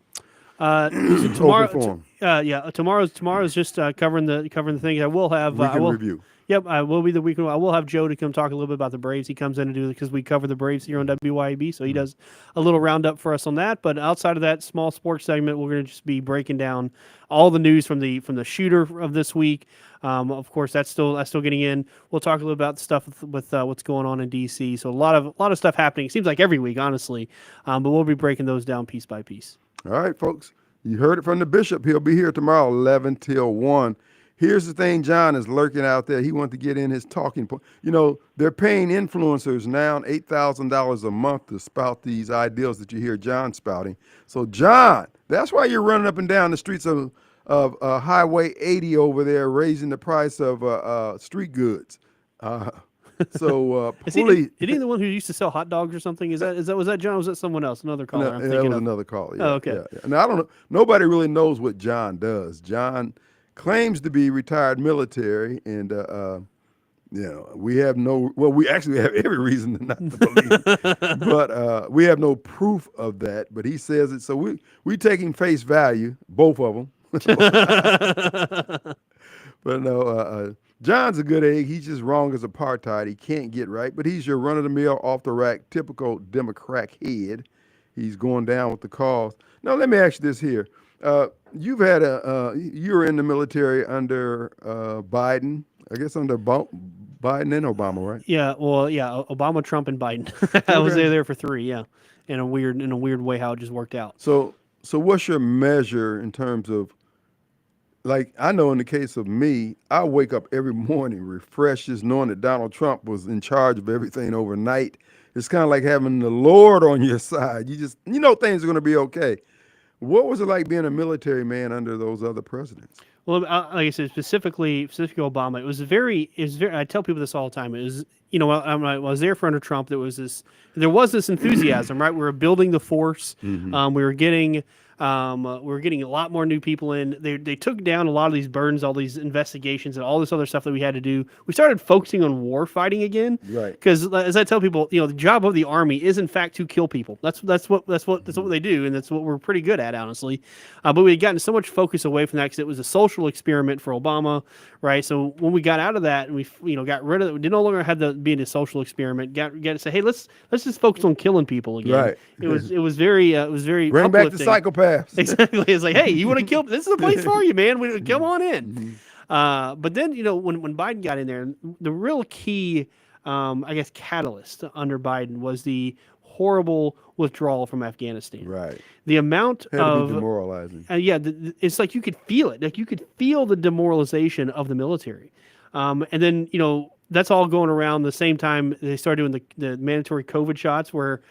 Tomorrow, Open forum. tomorrow's just covering the things. I will have. I Weekend will, review. Yep, I will be the weekend. I will have Joe to come talk a little bit about the Braves. He comes in and do it because we cover the Braves here on WYAB, so he does a little roundup for us on that. But outside of that small sports segment, we're going to just be breaking down all the news from the shooter of this week. Of course, that's still getting in. We'll talk a little about the stuff with what's going on in DC. So a lot of stuff happening. It seems like every week, honestly. But we'll be breaking those down piece by piece. All right, folks. You heard it from the bishop. He'll be here tomorrow, 11 till 1. Here's the thing, John is lurking out there. He wants to get in his talking point. You know, they're paying influencers now $8,000 a month to spout these ideals that you hear John spouting. So, John, that's why you're running up and down the streets of Highway 80 over there, raising the price of street goods. Is he the one who used to sell hot dogs or something? Was that John? Or was that someone else? Another caller? No, that was another caller. Yeah, oh, okay. Yeah. Now I don't know. Nobody really knows what John does. John claims to be retired military, and we have no. Well, we actually have every reason not to believe it, but we have no proof of that. But he says it, so we take him face value, both of them. But no, John's a good egg. He's just wrong as apartheid. He can't get right, but he's your run-of-the-mill, off-the-rack, typical Democrat head. He's going down with the cause. Now, let me ask you this here. You've had you were in the military under Biden, I guess under Biden and Obama, right? Yeah, well, yeah, Obama, Trump, and Biden. I was there for 3, yeah, in a weird way how it just worked out. So what's your measure in terms of, like, I know in the case of me, I wake up every morning refreshed, just knowing that Donald Trump was in charge of everything overnight. It's kind of like having the Lord on your side. You know things are going to be okay. What was it like being a military man under those other presidents? Well, like I said, specifically Obama, it was very. I tell people this all the time. It was, I was there for under Trump. There was this enthusiasm, right? We were building the force. Mm-hmm. We were getting a lot more new people in. They took down a lot of these burdens, all these investigations, and all this other stuff that we had to do. We started focusing on war fighting again. Right. Because as I tell people, the job of the Army is in fact to kill people. That's what they do, and that's what we're pretty good at, honestly. But we had gotten so much focus away from that because it was a social experiment for Obama, right? So when we got out of that and we got rid of it, we no longer had to be in a social experiment. Got to say, hey, let's just focus on killing people again. Right. It was very bring back the psychopaths. Exactly. It's like, hey, you want to kill? This is the place for you, man. Come on in. But then, when Biden got in there, the real key, I guess, catalyst under Biden was the horrible withdrawal from Afghanistan. Right. The amount Had to be demoralizing. It's like you could feel it. Like you could feel the demoralization of the military. And then, that's all going around the same time they started doing the mandatory COVID shots where,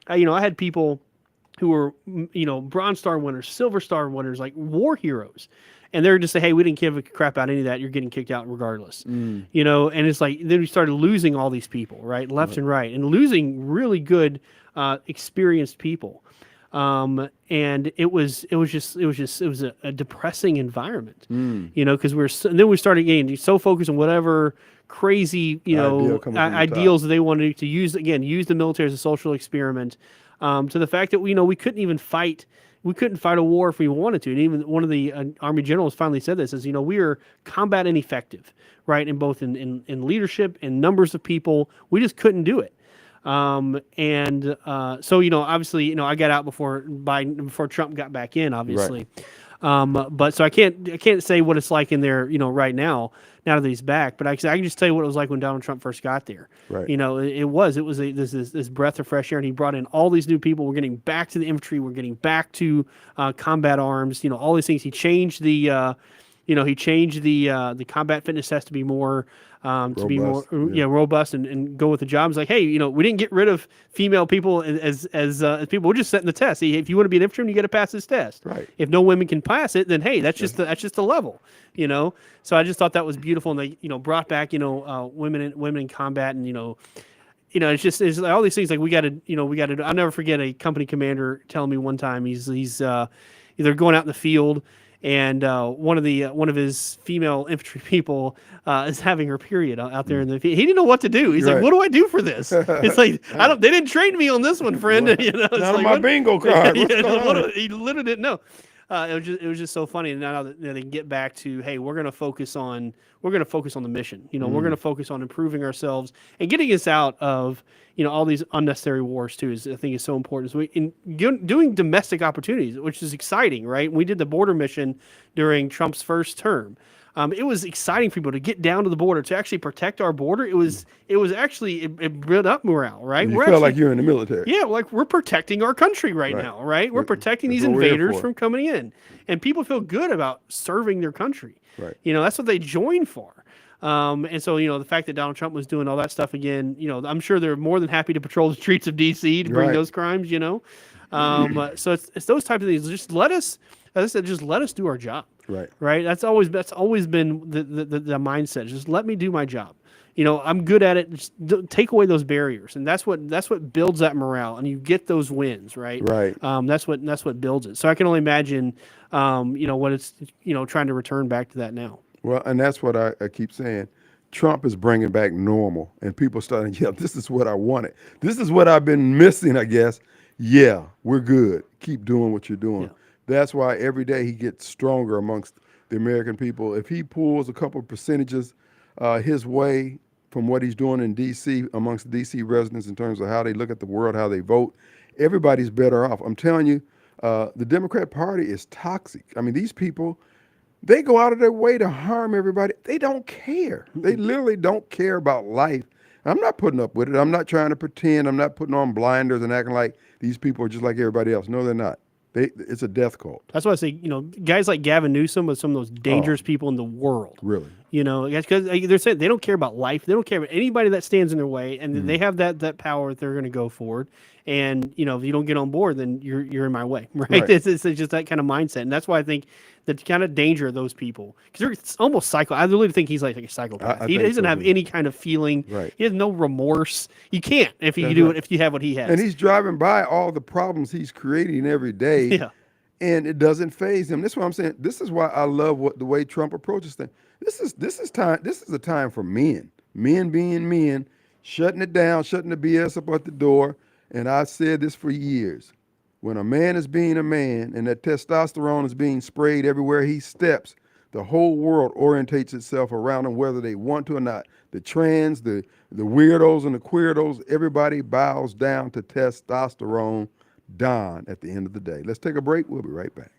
I had people who were, Bronze Star winners, Silver Star winners, like war heroes. And they're just say, hey, we didn't give a crap about any of that. You're getting kicked out regardless. And it's like, then we started losing all these people, right? Left and right, and losing really good, experienced people. And it was a depressing environment, because then we started getting so focused on whatever crazy, ideals that they wanted to use the military as a social experiment. To the fact that we couldn't even fight. We couldn't fight a war if we wanted to. And even one of the Army generals finally said this: is we are combat ineffective, right? In both in leadership and numbers of people, we just couldn't do it. So obviously, I got out before Trump got back in, obviously. Right. But so I can't say what it's like in there, right now that he's back. But I can just tell you what it was like when Donald Trump first got there. Right. It was this breath of fresh air, and he brought in all these new people. We're getting back to the infantry. We're getting back to combat arms. All these things. He changed the combat fitness test to be more robust and go with the job. It's like, hey, we didn't get rid of female people as people. We're just setting the test. If you want to be an infantryman, you got to pass this test. Right. If no women can pass it, then hey, that's just the level. So I just thought that was beautiful, and they brought back women in combat, and it's like all these things. Like we got to. I'll never forget a company commander telling me one time he's either going out in the field. and one of his female infantry people is having her period out there in the field. He didn't know what to do. He's like, Right. "What do I do for this?" It's like I don't. They didn't train me on this one, friend. You know, it's Not on like, my what- bingo card. What's Yeah, going on? he literally didn't know. It was just so funny. And now that they can get back to, hey, we're going to focus on the mission. You know, we're going to focus on improving ourselves and getting us out of all these unnecessary wars too. I think is so important. So doing domestic opportunities, which is exciting, right? We did the border mission during Trump's first term. It was exciting for people to get down to the border to actually protect our border. It was actually it built up morale, right? You feel like you're in the military. Yeah, like we're protecting our country right Right. now, right? We're protecting That's these what we're here invaders for. from coming in, and people feel good about serving their country. Right. That's what they joined for. And so the fact that Donald Trump was doing all that stuff again, I'm sure they're more than happy to patrol the streets of D.C. to bring Right. those crimes. So it's those type of things. Just let us, as I said, just let us do our job. Right. Right. That's always been the mindset. Just let me do my job. I'm good at it. Just take away those barriers, and that's what builds that morale, and you get those wins, right? Right. That's what builds it. So I can only imagine, what it's trying to return back to that now. Well, and that's what I keep saying. Trump is bringing back normal, and people starting to yell, this is what I wanted. This is what I've been missing, I guess. Yeah, we're good. Keep doing what you're doing. Yeah. That's why every day he gets stronger amongst the American people. If he pulls a couple of percentages his way from what he's doing in D.C., amongst the D.C. residents in terms of how they look at the world, how they vote, everybody's better off. I'm telling you, the Democrat Party is toxic. I mean, these people, they go out of their way to harm everybody. They don't care. They literally don't care about life. I'm not putting up with it. I'm not trying to pretend. I'm not putting on blinders and acting like these people are just like everybody else. No, they're not. It's a death cult. That's why I say, guys like Gavin Newsom are some of those dangerous people in the world. Really? Because they're saying they don't care about life. They don't care about anybody that stands in their way, and they have that power. They're going to go forward. And if you don't get on board, then you're in my way, right? Right. It's just that kind of mindset, and that's why I think the kind of danger of those people, because they're almost psycho. I really think he's like a psychopath. I He think doesn't so, have too. any kind of feeling. Right. He has no remorse. You can't if you That's do right. it if you have what he has. And he's driving by all the problems he's creating every day. Yeah. And it doesn't phase him. This is what I'm saying. This is why I love the way Trump approaches things. This is time. This is a time for men being men, shutting it down, shutting the BS up at the door. And I've said this for years. When a man is being a man and that testosterone is being sprayed everywhere he steps, the whole world orientates itself around him, whether they want to or not. The trans, the weirdos and the queerdos, everybody bows down to testosterone Don at the end of the day. Let's take a break. We'll be right back.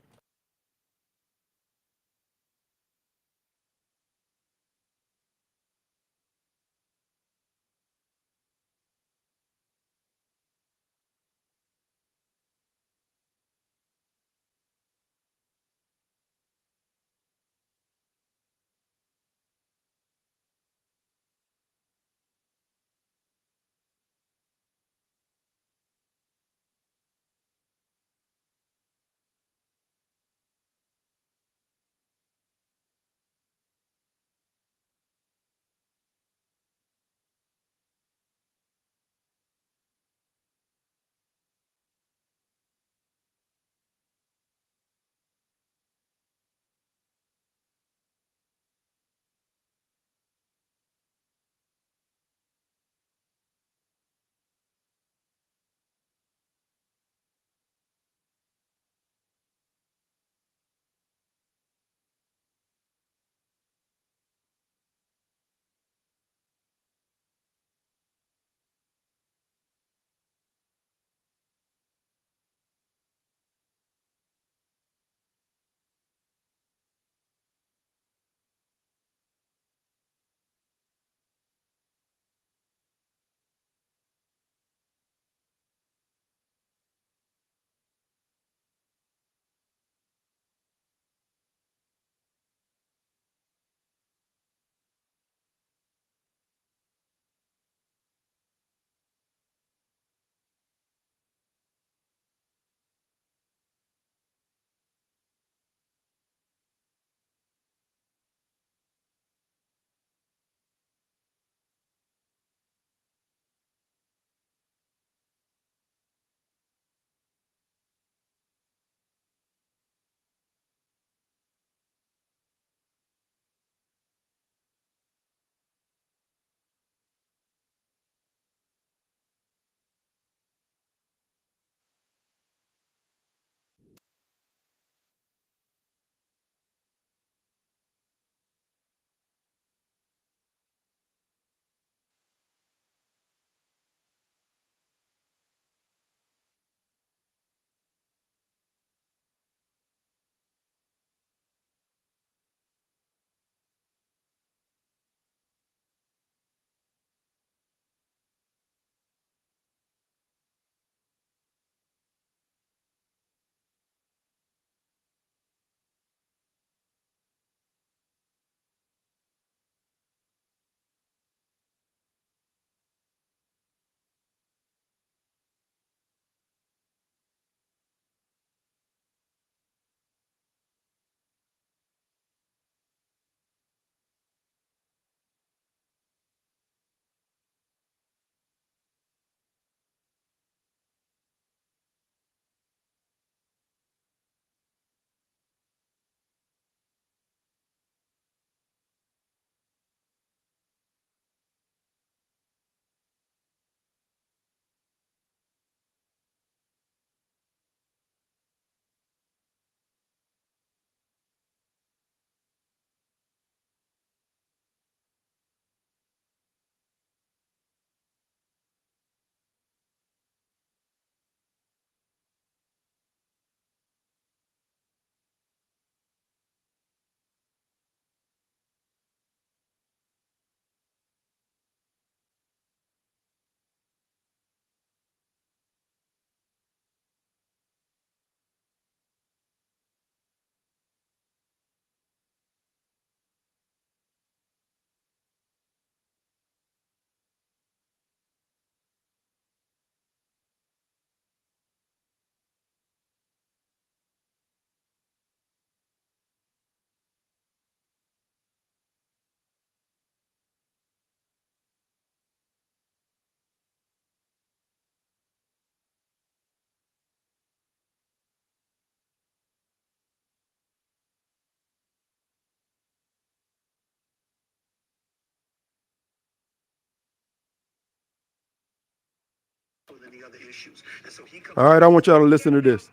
All right, I want y'all to listen to this.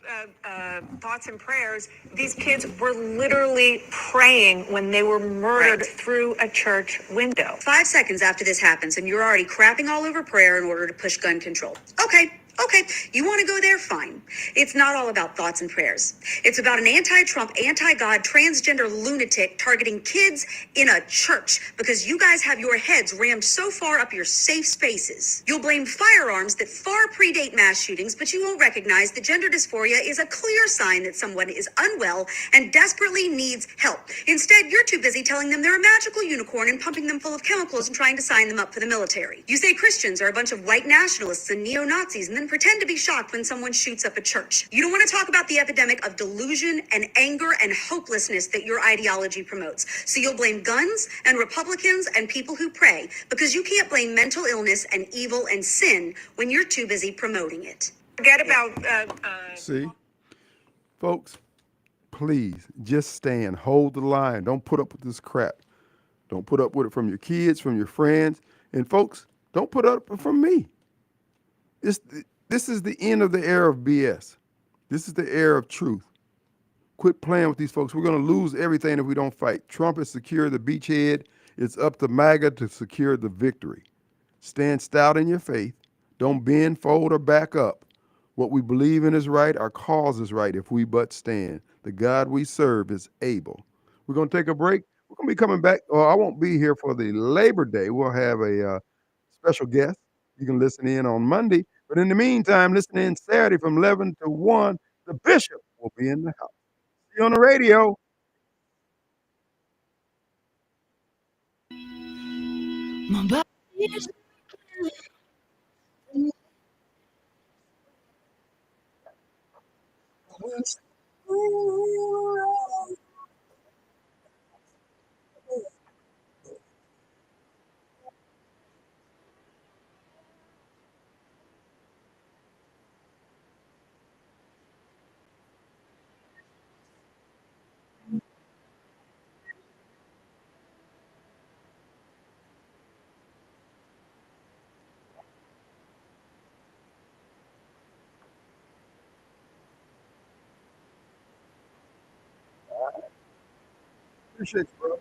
Thoughts and prayers. These kids were literally praying when they were murdered through a church window. 5 seconds after this happens, and you're already crapping all over prayer in order to push gun control. Okay, you want to go there? Fine. It's not all about thoughts and prayers. It's about an anti-Trump, anti-God, transgender lunatic targeting kids in a church because you guys have your heads rammed so far up your safe spaces. You'll blame firearms that far predate mass shootings, but you won't recognize that gender dysphoria is a clear sign that someone is unwell and desperately needs help. Instead, you're too busy telling them they're a magical unicorn and pumping them full of chemicals and trying to sign them up for the military. You say Christians are a bunch of white nationalists and neo-Nazis and then pretend to be shocked when someone shoots up a church. You don't want to talk about the epidemic of delusion and anger and hopelessness that your ideology promotes. So you'll blame guns and Republicans and people who pray because you can't blame mental illness and evil and sin when you're too busy promoting it. Forget about See, folks, please just stand, hold the line. Don't put up with this crap. Don't put up with it from your kids, from your friends, and folks, don't put up from me. This is the end of the era of BS. This is the era of truth. Quit playing with these folks. We're going to lose everything if we don't fight. Trump has secured the beachhead. It's up to MAGA to secure the victory. Stand stout in your faith. Don't bend, fold, or back up. What we believe in is right. Our cause is right if we but stand. The God we serve is able. We're going to take a break. We're going to be coming back. I won't be here for the Labor Day. We'll have a special guest. You can listen in on Monday. But in the meantime, listen in Saturday from 11 to 1. The bishop will be in the house. See you on the radio. Appreciate you, bro.